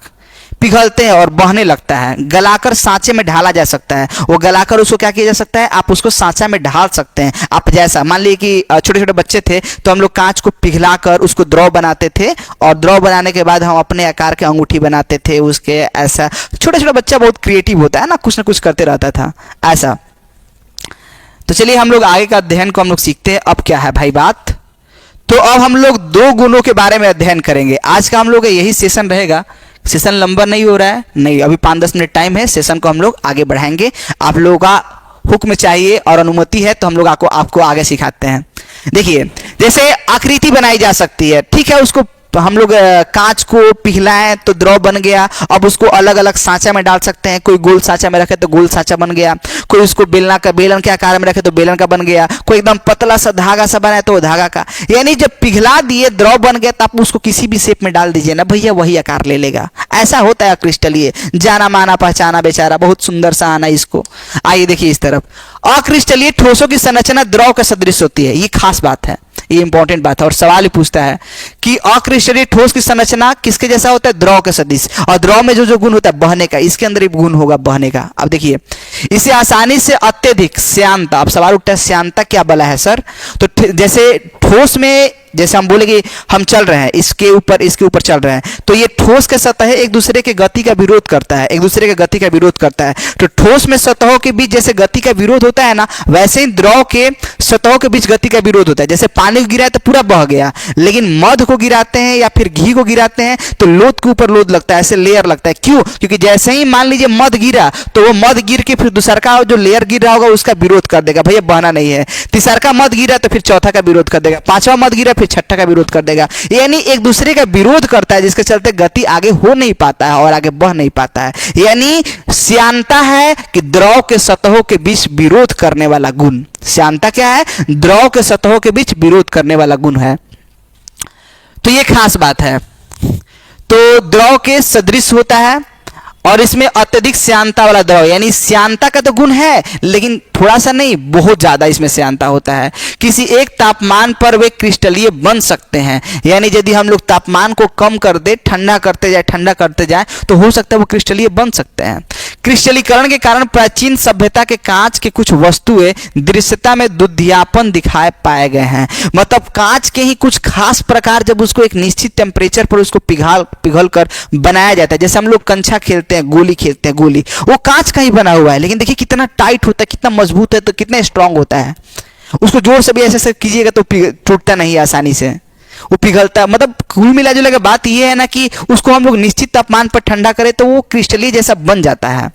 पिघलते हैं और बहने लगता है, गलाकर सांचे में ढाला जा सकता है। वो गलाकर उसको क्या किया जा सकता है, आप उसको सांचा में ढाल सकते हैं। आप जैसा मान लीजिए कि छोटे छोटे बच्चे थे तो हम लोग कांच को पिघलाकर उसको द्रव बनाते थे, और द्रव बनाने के बाद हम अपने आकार के अंगूठी बनाते थे उसके। ऐसा छोटा छोटा बच्चा बहुत क्रिएटिव होता है ना कुछ करते रहता था ऐसा। तो चलिए हम लोग आगे का अध्ययन को हम लोग सीखते हैं। अब क्या है भाई बात, तो अब हम लोग 2 गुणों के बारे में अध्ययन करेंगे। आज का हम लोग यही सेशन रहेगा। सेशन लंबा नहीं हो रहा है, नहीं, अभी 5-10 मिनट टाइम है, सेशन को हम लोग आगे बढ़ाएंगे। आप लोगों का हुक्म चाहिए और अनुमति है तो हम लोग आपको आगे सिखाते हैं। देखिए जैसे आकृति बनाई जा सकती है, ठीक है, उसको हम लोग कांच को पिघलाएं तो द्रव बन गया। अब उसको अलग अलग सांचा में डाल सकते हैं, कोई गोल सांचा में रखे तो गोल सांचा बन गया, कोई उसको बेलन के आकार में रखे तो बेलन का बन गया, कोई एकदम पतला सा धागा सा बनाए तो धागा का। यानी जब पिघला दिए द्रव बन गया तो आप उसको किसी भी शेप में डाल दीजिए ना भैया, वही आकार ले लेगा। ऐसा होता है क्रिस्टलीय, जाना माना पहचाना बेचारा, बहुत सुंदर सा आना इसको। आइए देखिए इस तरफ, अक्रिस्टलीय ठोसों की संरचना द्रव के सदृश होती है। ये खास बात है, ये इंपॉर्टेंट बात है, और सवाल ही पूछता है कि अक्रिस्टलीय ठोस की संरचना किसके जैसा होता है, द्रव के सदृश। और द्रव में जो गुण होता है बहने का, इसके अंदर भी गुण होगा बहने का। अब देखिए इसे आसानी से अत्यधिक श्यानता, अब सवाल उठता है श्यानता क्या बला है सर, तो जैसे ठोस में जैसे हम बोले कि हम चल रहे हैं इसके ऊपर चल रहे हैं, तो ये ठोस के सतह एक दूसरे के गति का विरोध करता है, एक दूसरे के गति का विरोध करता है। तो ठोस में सतहों के बीच जैसे गति का विरोध होता है ना, वैसे ही द्रव के सतहों के बीच गति का विरोध होता है। जैसे पानी को गिराए तो पूरा बह गया, लेकिन मध को गिराते हैं या फिर घी को गिराते हैं तो लोद के ऊपर लोद लगता है, ऐसे लेयर लगता है। क्यों? क्योंकि जैसे ही मान लीजिए मध गिरा तो वो मध गिर के फिर दूसरा का जो लेयर गिर रहा होगा उसका विरोध कर देगा, भैया बहना नहीं है। तीसरा का मध गिरा तो फिर चौथा का विरोध कर देगा, पांचवा मध गिरा फिर छठा का विरोध कर देगा। यानी एक दूसरे का विरोध करता है, जिसके चलते गति आगे हो नहीं पाता है और आगे बह नहीं पाता है। यानी श्यानता है कि द्रव के सतहों के बीच विरोध करने वाला गुण। श्यानता क्या है? द्रव के सतहों के बीच विरोध करने वाला गुण है। तो ये खास बात है। तो द्रव के सदृश होता है और इसमें अत्यधिक श्यानता वाला द्रव, यानी श्यानता का तो गुण है लेकिन थोड़ा सा नहीं, बहुत ज्यादा इसमें श्यानता होता है। किसी एक तापमान पर वे क्रिस्टलीय बन सकते हैं। यानी यदि हम लोग तापमान को कम कर दे, ठंडा करते जाए तो हो सकता है वो क्रिस्टलीय बन सकते हैं। क्रिस्टलीकरण के कारण प्राचीन सभ्यता के कांच के कुछ वस्तुएं दृश्यता में दुधियापन दिखाए पाए गए हैं। मतलब कांच के ही कुछ खास प्रकार जब उसको एक निश्चित टेम्परेचर पर उसको पिघल कर बनाया जाता है, जैसे हम लोग कंचा खेलते हैं, गोली खेलते हैं, गोली वो कांच का ही बना हुआ है, लेकिन देखिए कितना टाइट होता है, कितना मजबूत है, तो कितना स्ट्रांग होता है। उसको जोर से भी ऐसे कीजिएगा तो टूटता नहीं आसानी से, वो पिघलता है। मतलब कुल मिला जुला बात ये है ना कि उसको हम लोग निश्चित तापमान पर ठंडा करें तो वो क्रिस्टलीय जैसा बन जाता है।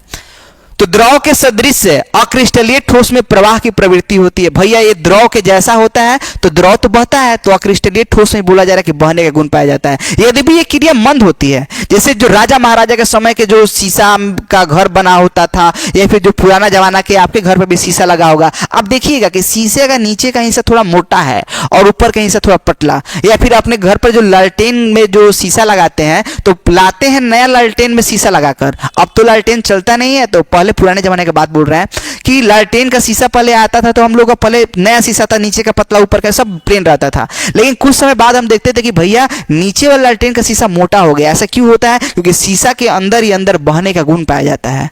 तो द्रव के सदृश से अक्रिस्टलीय ठोस में प्रवाह की प्रवृत्ति होती है। भैया ये द्रव के जैसा होता है तो द्रव तो बहता है, तो अक्रिस्टलीय ठोस में बोला जा रहा है कि बहने का गुण पाया जाता है। यदि भी ये क्रिया मंद होती है, जैसे जो राजा महाराजा के समय के जो शीशा का घर बना होता था, या फिर जो पुराना जमाना के आपके घर पर भी शीशा लगा होगा, आप देखिएगा कि शीशे का नीचे का हिस्सा थोड़ा मोटा है और ऊपर का हिस्सा थोड़ा पतला। या फिर अपने घर पर जो लालटेन में जो शीशा लगाते हैं तो लाते हैं नया लालटेन में शीशा लगाकर। अब तो लालटेन चलता नहीं है, तो पहले पुराने जमाने की बात बोल रहे हैं कि लालटेन का शीशा पहले आता था तो हम लोग का पहले नया शीशा था, नीचे का पतला ऊपर का सब प्लेन रहता था। लेकिन कुछ समय बाद हम देखते थे कि भैया नीचे वाला लालटेन का शीशा मोटा हो गया। ऐसा क्यों होता है? क्योंकि शीशा के अंदर ही अंदर बहने का गुण पाया जाता है।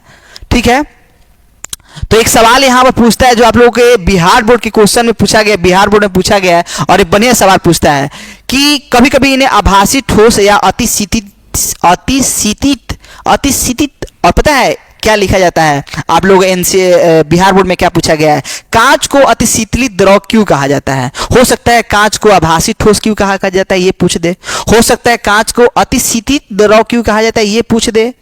ठीक है, तो एक सवाल यहां पर पूछता है जो आप लोगों के बिहार बोर्ड के क्वेश्चन में पूछा गया, बिहार बोर्ड में पूछा गया है, और एक बढ़िया सवाल पूछता है कि कभी कभी इन्हें आभासी ठोस या अतिशीतित और पता है क्या लिखा जाता है? आप लोग बिहार बोर्ड में क्या पूछा गया है? कांच को अतिशीतलित द्रव क्यों कहा जाता है? हो सकता है कांच को आभासी ठोस क्यों कहा जाता है, ये पूछ दे। हो सकता है कांच को अतिशीतित द्रव क्यों कहा जाता है, ये पूछ दे।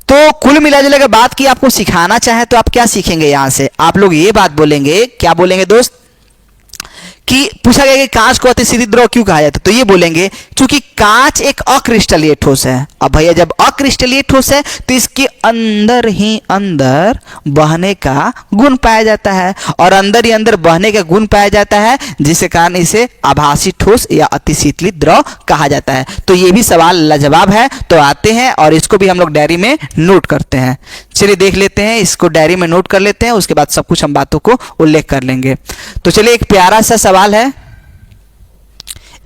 तो कुल मिलाजुला के बात की आपको सिखाना चाहे तो आप क्या सीखेंगे यहां से? आप लोग ये बात बोलेंगे, क्या बोलेंगे दोस्त, कि पूछा गया कि कांच को अतिशीतित द्रव क्यों कहा जाता है, तो ये बोलेंगे क्योंकि कांच एक अक्रिस्टलीय ठोस है। अब भैया जब अक्रिस्टलीय ठोस है तो इसके अंदर ही अंदर बहने का गुण पाया जाता है, और अंदर ही अंदर बहने का गुण पाया जाता है, जिसके कारण इसे आभासी ठोस या अतिशीतलित द्रव कहा जाता है। तो ये भी सवाल लाजवाब है। तो आते हैं और इसको भी हम लोग डायरी में नोट करते हैं। चलिए देख लेते हैं, इसको डायरी में नोट कर लेते हैं, उसके बाद सब कुछ हम बातों को उल्लेख कर लेंगे। तो चलिए एक प्यारा सा सवाल है,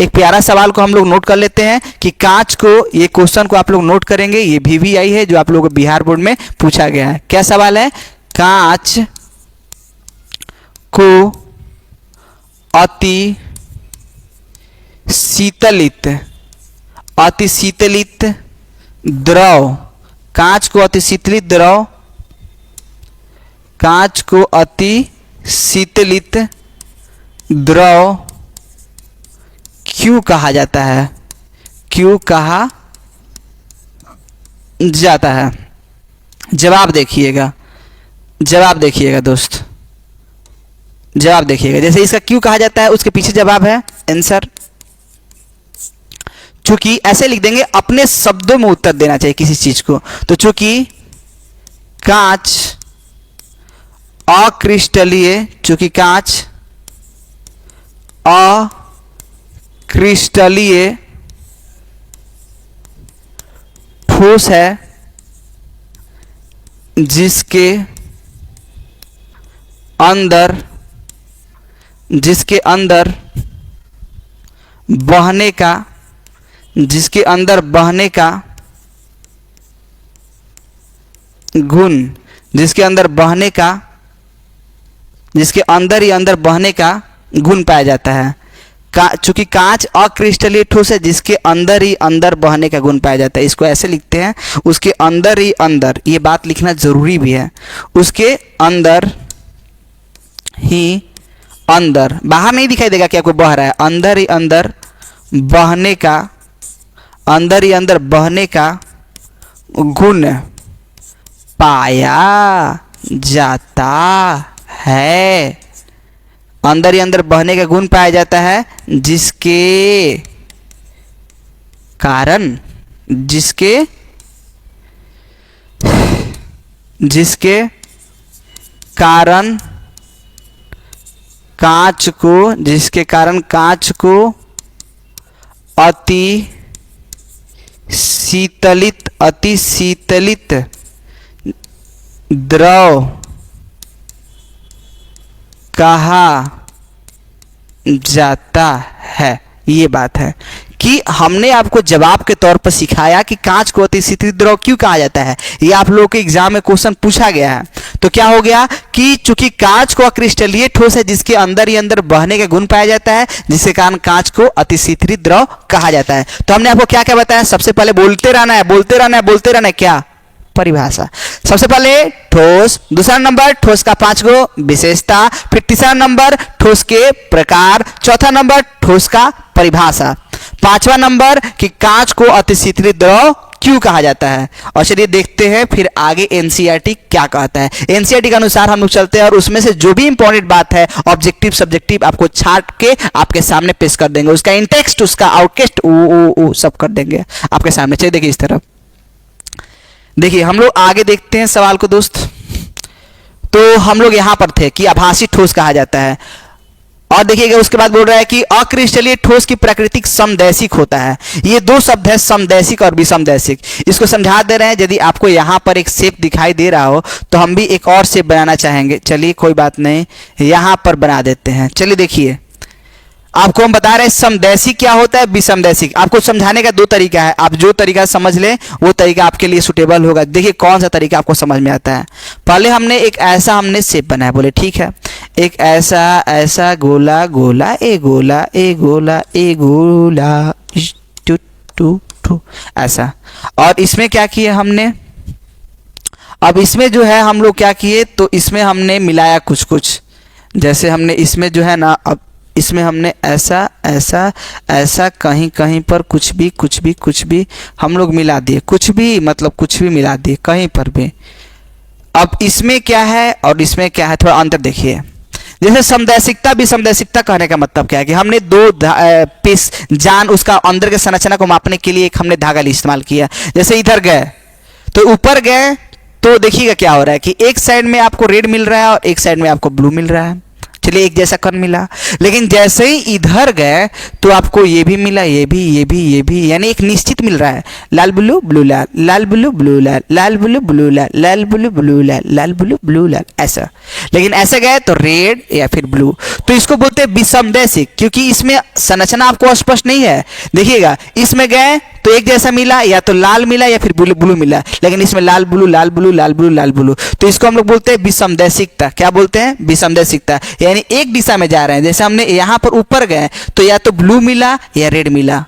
एक प्यारा सवाल को हम लोग नोट कर लेते हैं कि कांच को, ये क्वेश्चन को आप लोग नोट करेंगे, ये VVI है जो आप लोगों को बिहार बोर्ड में पूछा गया है। क्या सवाल है? कांच को अति शीतलित द्रव, कांच को अति शीतलित द्रव, कांच को अति शीतलित द्रव क्यों कहा जाता है, क्यों कहा जाता है? जवाब देखिएगा, जवाब देखिएगा दोस्त, जवाब देखिएगा। जैसे इसका क्यों कहा जाता है उसके पीछे जवाब है, आंसर। चूंकि ऐसे लिख देंगे, अपने शब्दों में उत्तर देना चाहिए किसी चीज को। तो चूंकि कांच अक्रिस्टलीय, चूंकि कांच अक्रिस्टलीय ठोस है, जिसके अंदर बहने का, जिसके अंदर बहने का गुण, जिसके अंदर बहने का, जिसके अंदर ही अंदर बहने का गुण पाया जाता है। चूंकि कांच अक्रिस्टलीय ठोस है, जिसके अंदर ही अंदर बहने का गुण पाया जाता है। इसको ऐसे लिखते हैं, उसके अंदर ही अंदर, ये बात लिखना जरूरी भी है, उसके अंदर ही अंदर, बाहर नहीं दिखाई देगा कि आपको बह रहा है, अंदर ही अंदर बहने का, अंदर ही अंदर बहने का गुण पाया जाता है, अंदर ही अंदर बहने का गुण पाया जाता है, जिसके कारण, जिसके कारण कांच को अति शीतलित द्रव कहा जाता है। ये बात है कि हमने आपको जवाब के तौर पर सिखाया कि कांच को अति शीतलित द्रव क्यों कहा जाता है। ये आप लोगों के एग्जाम में क्वेश्चन पूछा गया है। तो क्या हो गया कि चूंकि कांच को अक्रिस्टलीय ठोस है, जिसके अंदर ही अंदर बहने का गुण पाया जाता है, जिसके कारण कांच को अति शीतलित द्रव कहा जाता है। तो हमने आपको क्या क्या बताया? सबसे पहले बोलते रहना है, बोलते रहना है, बोलते रहना है। क्या? परिभाषा। सबसे पहले ठोस, दूसरा नंबर ठोस का 5 गो विशेषता, फिर तीसरा नंबर ठोस के प्रकार, चौथा नंबर ठोस का परिभाषा, पांचवा नंबर कि कांच को अति शीतलित द्रव क्यों कहा जाता है। और चलिए देखते हैं फिर आगे एनसीईआरटी क्या कहता है। एनसीईआरटी के अनुसार हम लोग चलते हैं और उसमें से जो भी इंपॉर्टेंट बात है ऑब्जेक्टिव सब्जेक्टिव आपको छाट के आपके सामने पेश कर देंगे, उसका इंटेक्स्ट, उसका आउटकेस्ट सब कर देंगे आपके सामने। चलिए देखिए इस तरफ, देखिए हम लोग आगे देखते हैं सवाल को दोस्त। तो हम लोग यहां पर थे कि आभासी ठोस कहा जाता है, और देखिएगा उसके बाद बोल रहा है कि अक्रिस्टलीय ठोस की प्राकृतिक समदैशिक होता है। ये दो शब्द है, समदैशिक और विषमदैशिक। इसको समझा दे रहे हैं। यदि आपको यहां पर एक शेप दिखाई दे रहा हो तो हम भी एक और शेप बनाना चाहेंगे। चलिए कोई बात नहीं, यहां पर बना देते हैं। चलिए देखिए, आपको हम बता रहे हैं समदैशिक क्या होता है, विषमदैशिक। आपको समझाने का दो तरीका है, आप जो तरीका समझ लें वो तरीका आपके लिए सुटेबल होगा। देखिए कौन सा तरीका आपको समझ में आता है। पहले हमने एक ऐसा हमने शेप बनाया, बोले ठीक है, एक ऐसा गोला गोला ए गोला ए गोला ए गोला टू टू टू ऐसा। और इसमें क्या किया हमने, अब इसमें जो है हम लोग क्या किए, तो इसमें हमने मिलाया कुछ कुछ, जैसे हमने इसमें जो है ना, अब इसमें हमने ऐसा ऐसा ऐसा कहीं कहीं पर कुछ भी हम लोग मिला दिए, कुछ भी मतलब कुछ भी मिला दिए कहीं पर भी। अब इसमें क्या है और इसमें क्या है, थोड़ा अंतर देखिए। जैसे समदैशिकता विसमदैशिकता कहने का मतलब क्या है कि हमने दो पीस जान उसका अंदर के संरचना को मापने के लिए एक हमने धागा इस्तेमाल किया। जैसे इधर गए तो ऊपर गए तो देखिएगा क्या हो रहा है कि एक साइड में आपको रेड मिल रहा है और एक साइड में आपको ब्लू मिल रहा है, चलिए एक जैसा कण मिला। लेकिन जैसे ही इधर गए तो आपको ये भी मिला, ये भी, यानी एक निश्चित मिल रहा है, लाल ब्लू ब्लू लाल, लाल ब्लू ब्लू लाल, लाल ब्लू ब्लू लाल, लाल ब्लू ब्लू लाल, लाल ब्लू ब्लू लाल, ऐसा। लेकिन ऐसे गए तो रेड या फिर ब्लू, तो इसको बोलते हैं विसमदैशिक, क्योंकि इसमें संरचना आपको स्पष्ट नहीं है। देखिएगा इसमें गए तो एक जैसा मिला, या तो लाल मिला या फिर ब्लू ब्लू मिला, लेकिन इसमें लाल ब्लू लाल ब्लू लाल ब्लू लाल ब्लू, तो इसको हम लोग बोलते हैं विसमदैशिकता। क्या बोलते हैं? विसमदैशिकता, यानी एक दिशा में जा रहे हैं। जैसे हमने यहाँ पर ऊपर गए तो या तो ब्लू मिला या रेड मिला,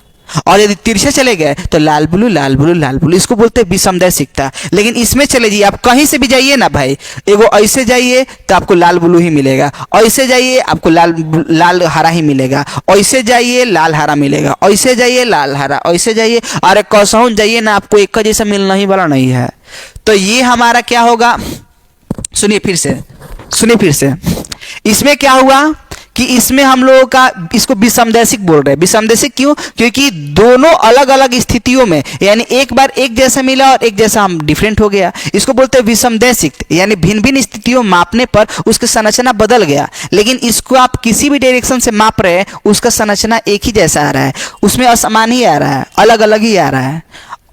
और यदि तिरछे चले गए तो लाल ब्लू लाल ब्लू लाल ब्लू, इसको बोलते हैं विसमदैशिकता। लेकिन इसमें चले जाइए, आप कहीं से भी जाइए ना भाई, एगो ऐसे जाइए तो आपको लाल ब्लू ही मिलेगा, ऐसे जाइए आपको लाल लाल हरा ही मिलेगा, ऐसे जाइए लाल हरा मिलेगा, ऐसे जाइए लाल हरा, ऐसे जाइए, अरे कसौं जाइए ना, आपको एक का जैसा मिलना ही वाला नहीं है। तो ये हमारा क्या होगा, सुनिए फिर से, इसमें क्या हुआ कि इसमें हम लोगों का इसको विसमदैशिक बोल रहे हैं। विसमदैशिक क्यों? क्योंकि दोनों अलग अलग स्थितियों में, यानी एक बार एक जैसा मिला और एक जैसा हम डिफरेंट हो गया, इसको बोलते हैं विसमदैशिक, यानी भिन्न भिन्न स्थितियों मापने पर उसकी संरचना बदल गया। लेकिन इसको आप किसी भी डायरेक्शन से माप रहे हैं, उसका संरचना एक ही जैसा आ रहा है, उसमें असमान ही आ रहा है, अलग अलग ही आ रहा है।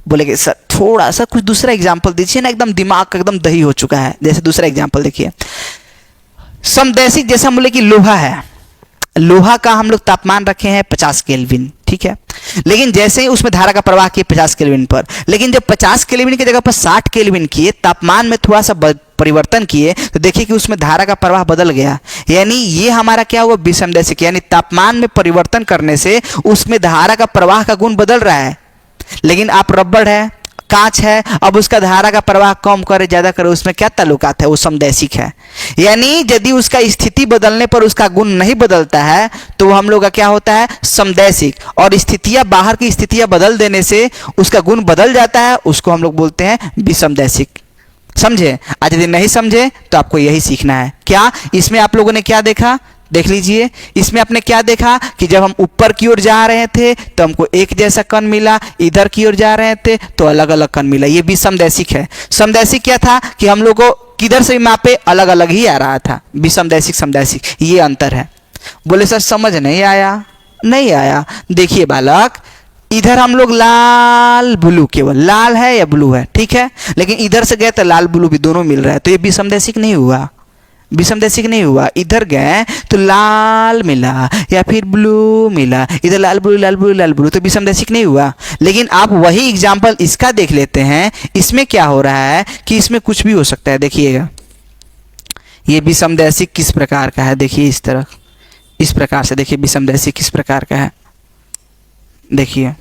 बोलेंगे सर थोड़ा सा कुछ दूसरा एग्जाम्पल दीजिए ना, एकदम दिमाग एकदम दही हो चुका है। जैसे दूसरा एग्जाम्पल देखिए, समदैशिक, जैसे हम बोले कि लोहा है, लोहा का हम लोग तापमान रखे हैं 50 केल्विन, ठीक है। लेकिन जैसे ही उसमें धारा का प्रवाह किए 50 केल्विन पर, लेकिन जब 50 केल्विन की जगह पर 60 केल्विन किए, तापमान में थोड़ा सा परिवर्तन किए, तो देखिए कि उसमें धारा का प्रवाह बदल गया। यानी ये हमारा क्या हुआ, विसमदैशिक, यानी तापमान में परिवर्तन करने से उसमें धारा का प्रवाह का गुण बदल रहा है। लेकिन आप रबड़ है, कांच है, अब उसका धारा का प्रवाह कम करे ज्यादा करे, उसमें क्या ताल्लुकात है, वो समदैशिक है। यानी यदि उसका स्थिति बदलने पर उसका गुण नहीं बदलता है तो वो हम लोग का क्या होता है, समदैशिक। और स्थितियां, बाहर की स्थितियां बदल देने से उसका गुण बदल जाता है, उसको हम लोग बोलते हैं विसमदैशिक। समझे? आज यदि नहीं समझे तो आपको यही सीखना है। क्या इसमें आप लोगों ने क्या देखा, देख लीजिए। इसमें आपने क्या देखा कि जब हम ऊपर की ओर जा रहे थे तो हमको एक जैसा कण मिला, इधर की ओर जा रहे थे तो अलग अलग कण मिला, ये भी समदैशिक है। समदैशिक क्या था कि हम लोग को किधर से भी मापे अलग अलग ही आ रहा था, विसमदैशिक समदैशिक, ये अंतर है। बोले सर समझ नहीं आया, नहीं आया। देखिए बालक, इधर हम लोग लाल ब्लू, केवल लाल है या ब्लू है, ठीक है, लेकिन इधर से गए तो लाल ब्लू भी दोनों मिल रहा है, तो ये विसमदैशिक नहीं हुआ, विसमदैशिक नहीं हुआ। इधर गए तो लाल मिला या फिर ब्लू मिला, इधर लाल ब्लू लाल ब्लू लाल ब्लू, तो विसमदैशिक नहीं हुआ। लेकिन आप वही एग्जाम्पल इसका देख लेते हैं, इसमें क्या हो रहा है कि इसमें कुछ भी हो सकता है। देखिएगा ये विसमदैशिक किस प्रकार का है, देखिए इस तरह, इस प्रकार से देखिए विसमदैशिक किस प्रकार का है। देखिए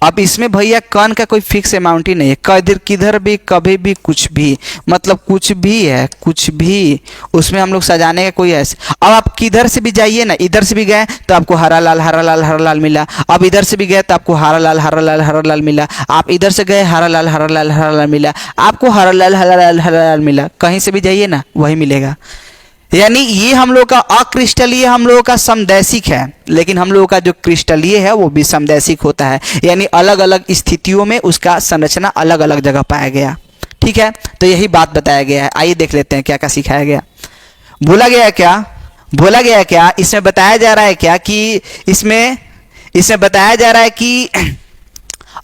अब इसमें भैया कण का कोई फिक्स अमाउंट ही नहीं है, किधर किधर भी कभी भी कुछ भी, मतलब कुछ भी है, कुछ भी उसमें हम लोग सजाने का कोई ऐसे। अब आप किधर से भी जाइए ना, इधर से भी गए तो आपको हरा लाल हरा लाल हरा लाल मिला, अब इधर से भी गए तो आपको हरा लाल हरा लाल हरा लाल मिला, आप इधर से गए हरा लाल हरा लाल हरा लाल मिला, आपको हरा लाल हरा लाल हरा लाल मिला, कहीं से भी जाइए ना वही मिलेगा। यानी ये हम लोग का अक्रिस्टलीय हम लोगों का समदैशिक है, लेकिन हम लोगों का जो क्रिस्टलीय है वो भी समदैशिक होता है, यानी अलग अलग स्थितियों में उसका संरचना अलग अलग जगह पाया गया। ठीक है, तो यही बात बताया गया है। आइए देख लेते हैं क्या क्या सिखाया गया। बोला गया है क्या, बोला गया है क्या, इसमें बताया जा रहा है क्या कि इसमें बताया जा रहा है कि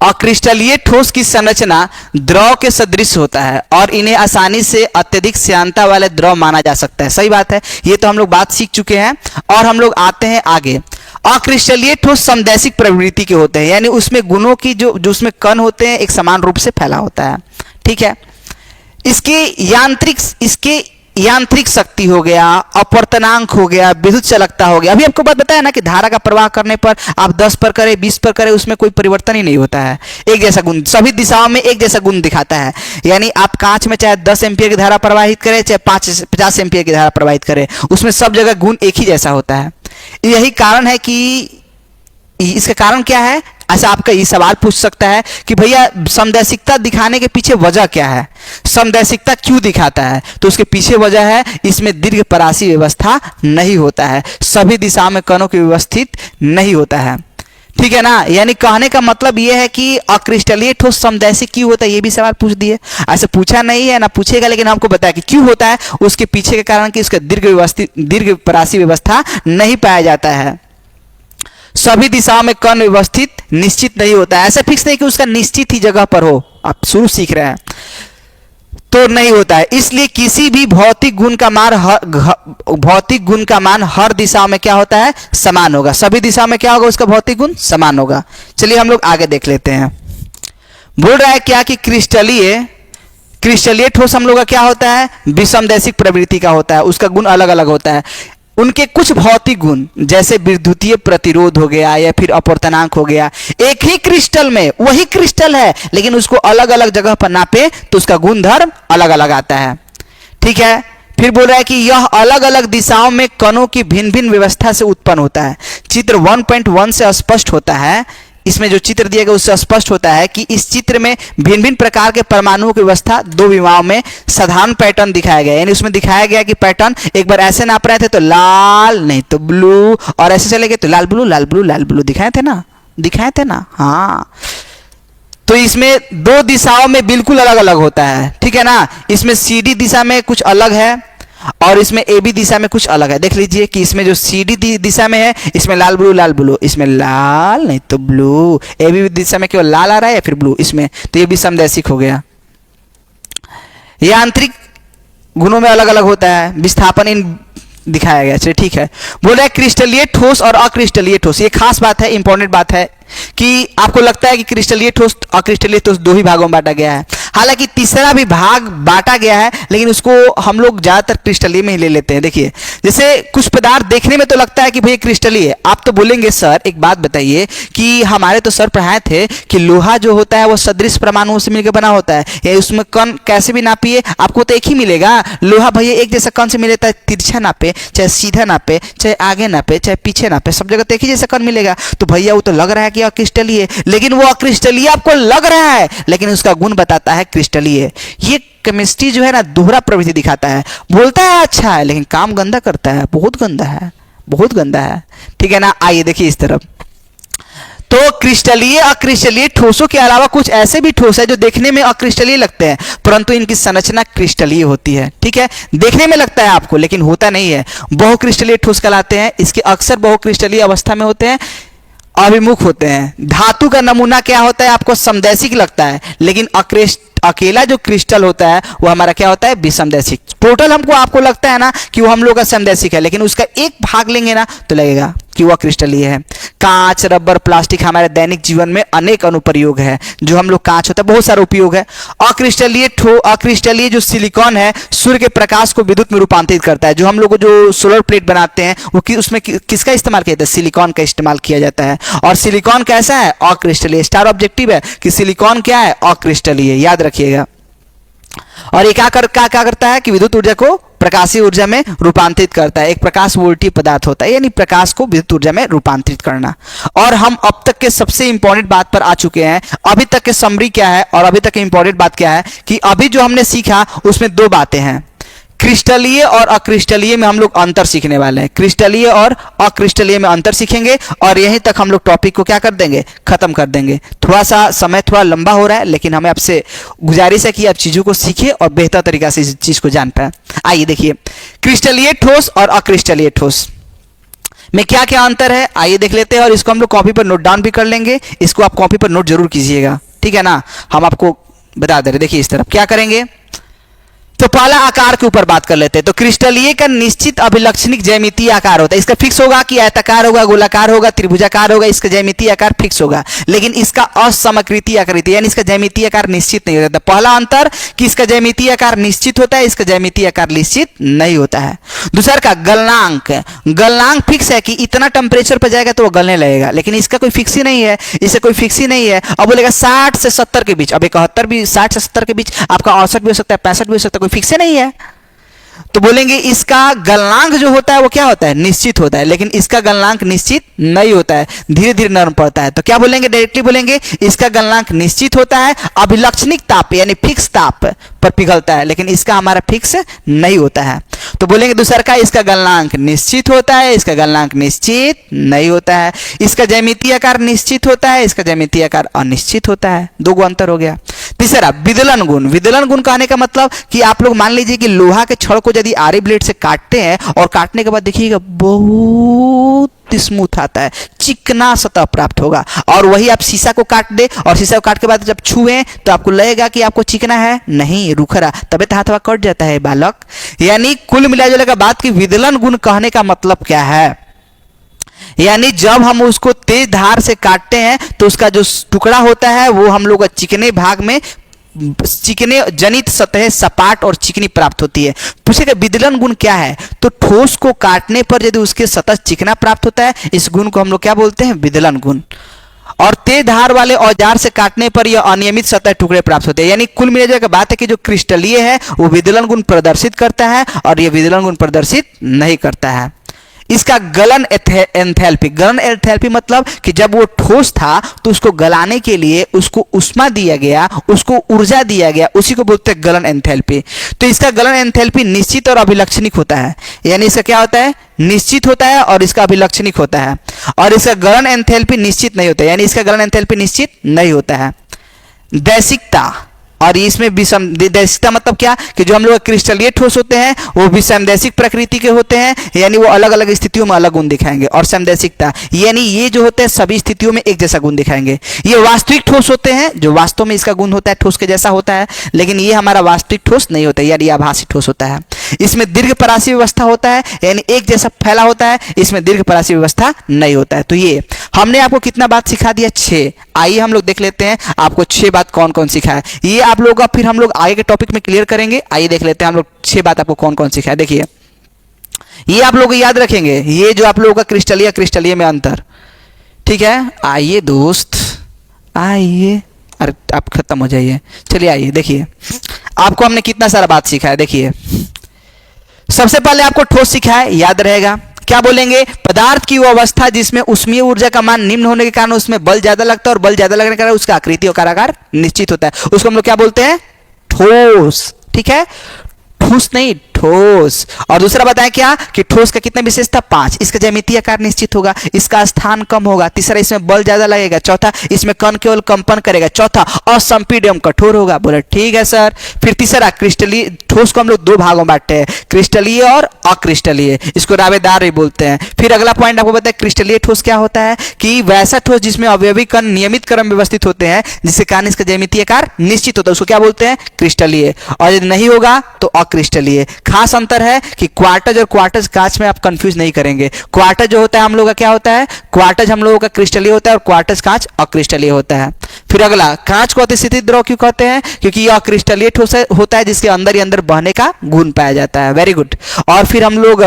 अक्रिस्टलीय ठोस की संरचना द्रव के सदृश होता है और इन्हें आसानी से अत्यधिक श्यानता वाले द्रव माना जा सकता है। सही बात है, ये तो हम लोग बात सीख चुके हैं। और हम लोग आते हैं आगे। अक्रिस्टलीय ठोस समदैशिक प्रवृत्ति के होते हैं, यानी उसमें गुणों की जो उसमें कण होते हैं एक समान रूप से फैला होता है। ठीक है, इसके यांत्रिक शक्ति हो गया, अपवर्तनांक हो गया, विद्युत चालकता हो गया। अभी आपको बात बताया ना कि धारा का प्रवाह करने पर आप 10 पर करें, 20 पर करें, उसमें कोई परिवर्तन ही नहीं होता है, एक जैसा गुण सभी दिशाओं में एक जैसा गुण दिखाता है। यानी आप कांच में चाहे 10 एम्पियर की धारा प्रवाहित करें, चाहे 50 एम्पियर की धारा प्रवाहित करें, उसमें सब जगह गुण एक ही जैसा होता है। यही कारण है कि इसका कारण क्या है, ऐसा आपका ये सवाल पूछ सकता है कि भैया समदैशिकता दिखाने के पीछे वजह क्या है, समदैशिकता क्यों दिखाता है? तो उसके पीछे वजह है, इसमें दीर्घ परासी व्यवस्था नहीं होता है, सभी दिशाओं में कणों की व्यवस्थित नहीं होता है, ठीक है ना। यानी कहने का मतलब यह है कि अक्रिस्टलीय ठोस समदैशिक क्यों होता है, ये भी सवाल पूछ दिए। ऐसे पूछा नहीं है ना पूछेगा, लेकिन हमको बताया कि क्यों होता है, उसके पीछे के कारण कि उसका दीर्घ परासी व्यवस्था नहीं पाया जाता है। सभी दिशाओं में कण व्यवस्थित निश्चित नहीं होता है, ऐसा फिक्स नहीं कि उसका निश्चित ही जगह पर हो, आप शुरू सीख रहे हैं तो नहीं होता है। इसलिए किसी भी भौतिक गुण का मान हर दिशाओं में क्या होता है, समान होगा। सभी दिशाओं में क्या होगा, उसका भौतिक गुण समान होगा। चलिए हम लोग आगे देख लेते हैं। बोल रहा है क्या कि क्रिस्टलीय ठोस हम लोग का क्या होता है, विषमदैशिक प्रवृत्ति का होता है, उसका गुण अलग अलग होता है। उनके कुछ भौतिक गुण जैसे विद्युतीय प्रतिरोध हो गया या फिर अपवर्तनांक हो गया, एक ही क्रिस्टल में वही क्रिस्टल है लेकिन उसको अलग अलग जगह पर नापे तो उसका गुणधर्म अलग अलग आता है, ठीक है। फिर बोल रहा है कि यह अलग अलग दिशाओं में कणों की भिन्न भिन्न व्यवस्था से उत्पन्न होता है। चित्र 1.1 से स्पष्ट होता है, इसमें जो चित्र दिया गया उससे स्पष्ट होता है कि इस चित्र में भिन्न भिन्न प्रकार के परमाणुओं की व्यवस्था दो विमाओं में साधारण पैटर्न दिखाया गया। यानी उसमें दिखाया गया कि पैटर्न एक बार ऐसे नाप रहे थे तो लाल नहीं तो ब्लू, और ऐसे चले गए तो लाल ब्लू लाल ब्लू लाल ब्लू दिखाए थे ना, हाँ। तो इसमें दो दिशाओं में बिल्कुल अलग अलग होता है, ठीक है ना। इसमें CD दिशा में कुछ अलग है और इसमें AB दिशा में कुछ अलग है। देख लीजिए कि इसमें जो CD दिशा में है इसमें लाल ब्लू, इसमें लाल नहीं तो ब्लू, AB दिशा में केवल लाल आ रहा है या फिर ब्लू इसमें, तो ये भी समदैशिक हो गया। यांत्रिक गुणों में अलग अलग होता है, विस्थापन इन दिखाया गया। चलिए ठीक है। बोल रहा है क्रिस्टलीय ठोस और अक्रिस्टलीय ठोस, ये खास बात है, इंपॉर्टेंट बात है कि आपको लगता है कि क्रिस्टलीय ठोस अक्रिस्टलीय ठोस दो ही भागों में बांटा गया है, हालांकि तीसरा भी भाग बांटा गया है लेकिन उसको हम लोग ज्यादातर क्रिस्टलीय में ही ले लेते हैं। देखिए जैसे कुछ पदार्थ देखने में तो लगता है कि भाई क्रिस्टलीय है, आप तो बोलेंगे सर एक बात बताइए कि हमारे तो सर पढ़ाए थे कि लोहा जो होता है वो सदृश परमाणुओं से मिलकर बना होता है, या उसमें कण कैसे भी नापिए आपको तो एक ही मिलेगा। लोहा भैया एक जैसा कण से मिलेता है, तिरछा नापे चाहे सीधा नापे चाहे आगे नापे चाहे पीछे नापे, सब जगह तो एक ही जैसा कण मिलेगा। तो भैया वो तो लग रहा है कि अक्रिस्टलीय, लेकिन वो अक्रिस्टलीय आपको लग रहा है लेकिन उसका गुण बताता है क्रिस्टलीय। ये केमिस्ट्री जो है ना दोहरा प्रवृत्ति दिखाता है, बोलता है अच्छा है लेकिन काम गंदा करता है, बहुत गंदा है, ठीक है ना। आइए देखिए इस तरफ, तो क्रिस्टलीय अक्रिस्टलीय ठोसों के अलावा कुछ ऐसे भी ठोस है जो देखने में अक्रिस्टलीय लगते हैं परंतु इनकी संरचना क्रिस्टलीय होती है, ठीक है। देखने में लगता है आपको लेकिन होता नहीं है। बहुक्रिस्टलीय ठोस कहलाते हैं, इसके अक्सर बहुक्रिस्टलीय अवस्था में होते हैं, अभिमुख होते हैं। धातु का नमूना क्या होता है, आपको समदैशिक लगता है लेकिन अकेला जो क्रिस्टल होता है वो हमारा क्या होता है, विसमदैशिक। टोटल हमको आपको लगता है ना कि वो हम लोग का समदैशिक है, लेकिन उसका एक भाग लेंगे ना तो लगेगा कि वह क्रिस्टलीय है। कांच, रबर, प्लास्टिक हमारे दैनिक जीवन में अनेक अनुप्रयोग है। जो हम लोग कांच होता है बहुत सारा उपयोग है। अक्रिस्टलीय जो सिलिकॉन है सूर्य के प्रकाश को विद्युत में रूपांतरित करता है। जो हम लोग जो सोलर प्लेट बनाते हैं वो उसमें किसका इस्तेमाल किया जाता है, सिलिकॉन का इस्तेमाल किया जाता है। और सिलिकॉन कैसा है, अक्रिस्टलीय। स्टार ऑब्जेक्टिव है कि सिलिकॉन क्या है, अक्रिस्टलीय, याद रखिएगा। और ये क्या करता है कि विद्युत ऊर्जा को प्रकाशीय ऊर्जा में रूपांतरित करता है। एक प्रकाश वोल्टीय पदार्थ होता है, यानी प्रकाश को विद्युत ऊर्जा में रूपांतरित करना। और हम अब तक के सबसे इंपॉर्टेंट बात पर आ चुके हैं। अभी तक के समरी क्या है और अभी तक की इंपॉर्टेंट बात क्या है कि अभी जो हमने सीखा उसमें दो बातें हैं, क्रिस्टलीय और अक्रिस्टलीय में हम लोग अंतर सीखने वाले हैं। क्रिस्टलीय और अक्रिस्टलीय में अंतर सीखेंगे और यहीं तक हम लोग टॉपिक को क्या कर देंगे, खत्म कर देंगे। थोड़ा सा समय थोड़ा लंबा हो रहा है लेकिन हमें आपसे गुजारिश है कि आप चीजों को सीखिए और बेहतर तरीका से इस चीज को जान पाए। आइए देखिए क्रिस्टलीय ठोस और अक्रिस्टलीय ठोस में क्या क्या अंतर है, आइए देख लेते हैं। और इसको हम लोग कॉपी पर नोट डाउन भी कर लेंगे, इसको आप कॉपी पर नोट जरूर कीजिएगा, ठीक है ना। हम आपको बता दे रहे, देखिए इस तरफ क्या करेंगे, तो पहला आकार के ऊपर बात कर लेते हैं। तो क्रिस्टलीय का निश्चित अभिलक्षणिक ज्यामितीय आकार होता है। इसका फिक्स होगा कि आयताकार होगा, गोलाकार होगा, त्रिभुजाकार होगा, इसका ज्यामितीय आकार फिक्स होगा। लेकिन इसका असमकृति आकृति यानी इसका ज्यामितीय आकार निश्चित नहीं होता। पहला अंतर कि इसका ज्यामितीय आकार निश्चित होता है, इसका ज्यामितीय आकार निश्चित नहीं होता है। दूसरा का गलनांक, गलनांक फिक्स है कि इतना टेम्परेचर पर जाएगा तो वो गलने लगेगा, लेकिन इसका कोई फिक्स ही नहीं है, इससे कोई फिक्स ही नहीं है। अब बोलेगा 60 से 70 के बीच, अब 71 भी 60 से 70 के बीच, आपका 68 भी हो सकता है, 65 भी हो सकता है, कोई फिक्स ही नहीं है। तो बोलेंगे इसका गलनांक जो होता है वो क्या होता है, निश्चित होता है, लेकिन इसका गलनांक निश्चित नहीं होता है, धीरे धीरे नरम पड़ता है। तो क्या बोलेंगे, डायरेक्टली बोलेंगे इसका गलनांक निश्चित होता है, अभिलक्षणिक ताप यानी फिक्स ताप पर पिघलता है, लेकिन इसका हमारा फिक्स नहीं होता है। तो बोलेंगे दूसरा का इसका गलनांक निश्चित होता है, इसका गलनांक निश्चित नहीं होता है, इसका ज्यामितीय आकार निश्चित होता है, इसका ज्यामितीय आकार अनिश्चित होता है। दो गो अंतर हो गया। तीसरा विदलन गुण, विदलन गुण कहने का मतलब कि आप लोग मान लीजिए कि लोहा के छड़ को यदि आरी ब्लेड से काटते हैं और काटने के बाद देखिएगा बहुत स्मूथ आता है, चिकना सतह प्राप्त होगा। और वही आप शीशा को काट दे और शीशा को काट के बाद जब छुएं तो आपको लगेगा कि आपको चिकना है, नहीं रुखरा, तबे तो हाथ कट जाता है बालक। यानी कुल मिलाजुला का बात कि विदलन गुण कहने का मतलब क्या है, यानी जब हम उसको तेज धार से काटते हैं तो उसका जो टुकड़ा होता है वो हम लोग चिकने भाग में, चिकने जनित सतह सपाट और चिकनी प्राप्त होती है। पूछेगा विदलन गुण क्या है, तो ठोस को काटने पर यदि उसके सतह चिकना प्राप्त होता है, इस गुण को हम लोग क्या बोलते हैं, विदलन गुण। और तेज धार वाले औजार से काटने पर यह अनियमित सतह टुकड़े प्राप्त होते हैं। यानी कुल मिलाकर के बात है कि जो क्रिस्टलीय है वो विदलन गुण प्रदर्शित करता है और यह विदलन गुण प्रदर्शित नहीं करता है। इसका गलन एंथैल्पी, गलन एंथैल्पी मतलब कि जब वो ठोस था तो उसको गलाने के लिए उसको उष्मा दिया गया, उसको ऊर्जा दिया गया, उसी को बोलते हैं गलन एंथैल्पी। तो इसका गलन एंथैल्पी निश्चित और अभिलक्षणिक होता है, यानी इसका क्या होता है, निश्चित होता है और इसका अभिलक्षणिक होता है। और इसका गलन एंथैल्पी निश्चित नहीं होता है, यानी इसका गलन एंथैल्पी निश्चित नहीं होता है। दैशिकता, और इसमें विषमदैशिकता मतलब क्या कि जो हम लोग क्रिस्टलीय ठोस होते हैं वो विषमदैशिक प्रकृति के होते हैं, यानी वो अलग अलग स्थितियों में अलग गुण दिखाएंगे। और समदैशिकता यानी ये जो होते हैं सभी स्थितियों में एक जैसा गुण दिखाएंगे। ये वास्तविक ठोस होते हैं जो वास्तव में इसका गुण होता है ठोस के जैसा होता है, लेकिन ये हमारा वास्तविक ठोस नहीं होता है, यानी आभासी ठोस होता है। इसमें दीर्घ परासी व्यवस्था होता है, यानी एक जैसा फैला होता है, इसमें दीर्घ परासी व्यवस्था नहीं होता है। तो ये हमने आपको कितना बात सिखा दिया, 6। आइए हम लोग देख लेते हैं आपको 6 बात कौन कौन सिखाया। ये आप लोगों का फिर हम लोग आगे के टॉपिक में क्लियर करेंगे। आइए देख लेते हैं हम लोग 6 बात आपको कौन कौन सिखाया। देखिए ये आप लोग याद रखेंगे, ये जो आप लोगों का क्रिस्टलीय में अंतर, ठीक है। आइए दोस्त आइए, अरे आप खत्म हो जाइए, चलिए आइए देखिए आपको हमने कितना सारा बात सिखाया। देखिए सबसे पहले आपको ठोस सिखाया, याद रहेगा क्या बोलेंगे, पदार्थ की वो अवस्था जिसमें ऊष्मीय ऊर्जा का मान निम्न होने के कारण उसमें बल ज्यादा लगता है और बल ज्यादा लगने के कारण उसका आकृति और कारागार निश्चित होता है, उसको हम लोग क्या बोलते हैं, ठोस। ठीक है, ठोस नहीं ठोस। और दूसरा बताएं क्या कि ठोस का कितना विशेषता, 5। इसका ज्यामितीय आकार निश्चित होगा, इसका स्थान कम होगा। तीसरा इसमें बल ज्यादा लगेगा। चौथा इसमें कण केवल कंपन करेगा। चौथा असंपीड्य एवं कठोर होगा। बोले ठीक है सर। फिर तीसरा क्रिस्टलीय, ठोस को हम लोग 2 भागों में बांटते हैं, क्रिस्टलीय और अक्रिस्टलीय, इसको रावेदार भी बोलते हैं। फिर अगला पॉइंट आपको बताया क्रिस्टलीय ठोस क्या होता है कि वैसा ठोस जिसमें अवयवी कण नियमित क्रम व्यवस्थित होते हैं, जिसके कारण इसका ज्यामितीय आकार निश्चित होता है, उसको क्या बोलते हैं, क्रिस्टलीय। और यदि नहीं होगा तो अक्रिस्टलीय। खास अंतर है कि क्वार्टज और क्वार्टज कांच में आप कंफ्यूज नहीं करेंगे। क्वार्टज जो होता है हम लोग का क्या होता है, क्वार्टज हम लोगों का क्रिस्टलीय होता है और क्वार्टज कांच अक्रिस्टलीय होता है। फिर अगला, कांच को अतिस्थित द्रव क्यों कहते हैं, क्योंकि यह अक्रिस्टलीय ठोस होता है जिसके अंदर ही अंदर बहने का गुण पाया जाता है। Very good. और फिर हम लोग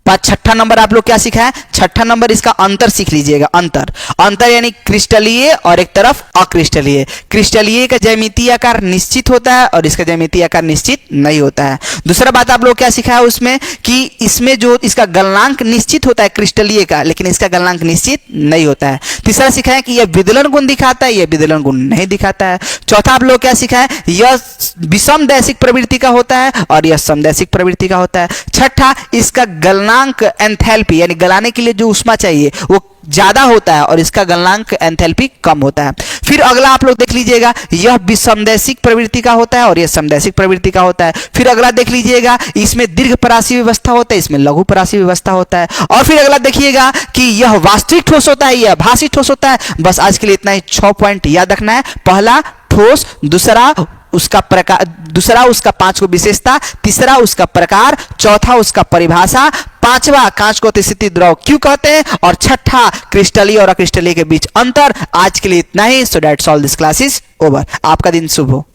6ठा नंबर आप लोग क्या सीखा है, 6ठा नंबर इसका अंतर सीख लीजिएगा। अंतर, अंतर यानी क्रिस्टलीय और एक तरफ अक्रिस्टलीय। क्रिस्टलीय का ज्यामितीय आकार निश्चित होता है और इसका ज्यामितीय आकार निश्चित नहीं होता है। दूसरा बात आप लोग क्या सीखा है उसमें कि इसमें जो इसका गलनांक निश्चित होता है क्रिस्टलीय का, लेकिन इसका गलनांक निश्चित नहीं होता है। तीसरा सीखा है कि यह विदलन गुण दिखाता है, यह विदलन गुण नहीं दिखाता है। चौथा आप लोग क्या सीखा है, यह विषमदैशिक प्रवृत्ति का होता है और यह समदैशिक प्रवृत्ति का होता है। छठा, इसका गलनांक एंथैल्पी यानी गलाने के लिए जो ऊष्मा चाहिए वो ज्यादा होता है और इसका गलनांक एंथैल्पी कम होता है। फिर अगला आप लोग देख लीजिएगा, यह विषमदैशिक प्रवृत्ति का होता है और यह समदैशिक प्रवृत्ति का होता है। फिर अगला देख लीजिएगा, इसमें दीर्घ परासी व्यवस्था होता है, इसमें लघु परासी व्यवस्था होता है। और फिर अगला देखिएगा कि यह वास्तविक ठोस होता है, यह भासी ठोस होता है। बस आज के लिए इतना ही 6 पॉइंट याद रखना है। पहला ठोस, दूसरा उसका प्रकार, दूसरा उसका 5 को विशेषता, तीसरा उसका प्रकार, चौथा उसका परिभाषा, पांचवा कांच को अतिस्थित द्रव क्यों कहते हैं, और छठा क्रिस्टलीय और अक्रिस्टलीय के बीच अंतर। आज के लिए इतना ही। So that's all, this class is over. आपका दिन शुभ हो।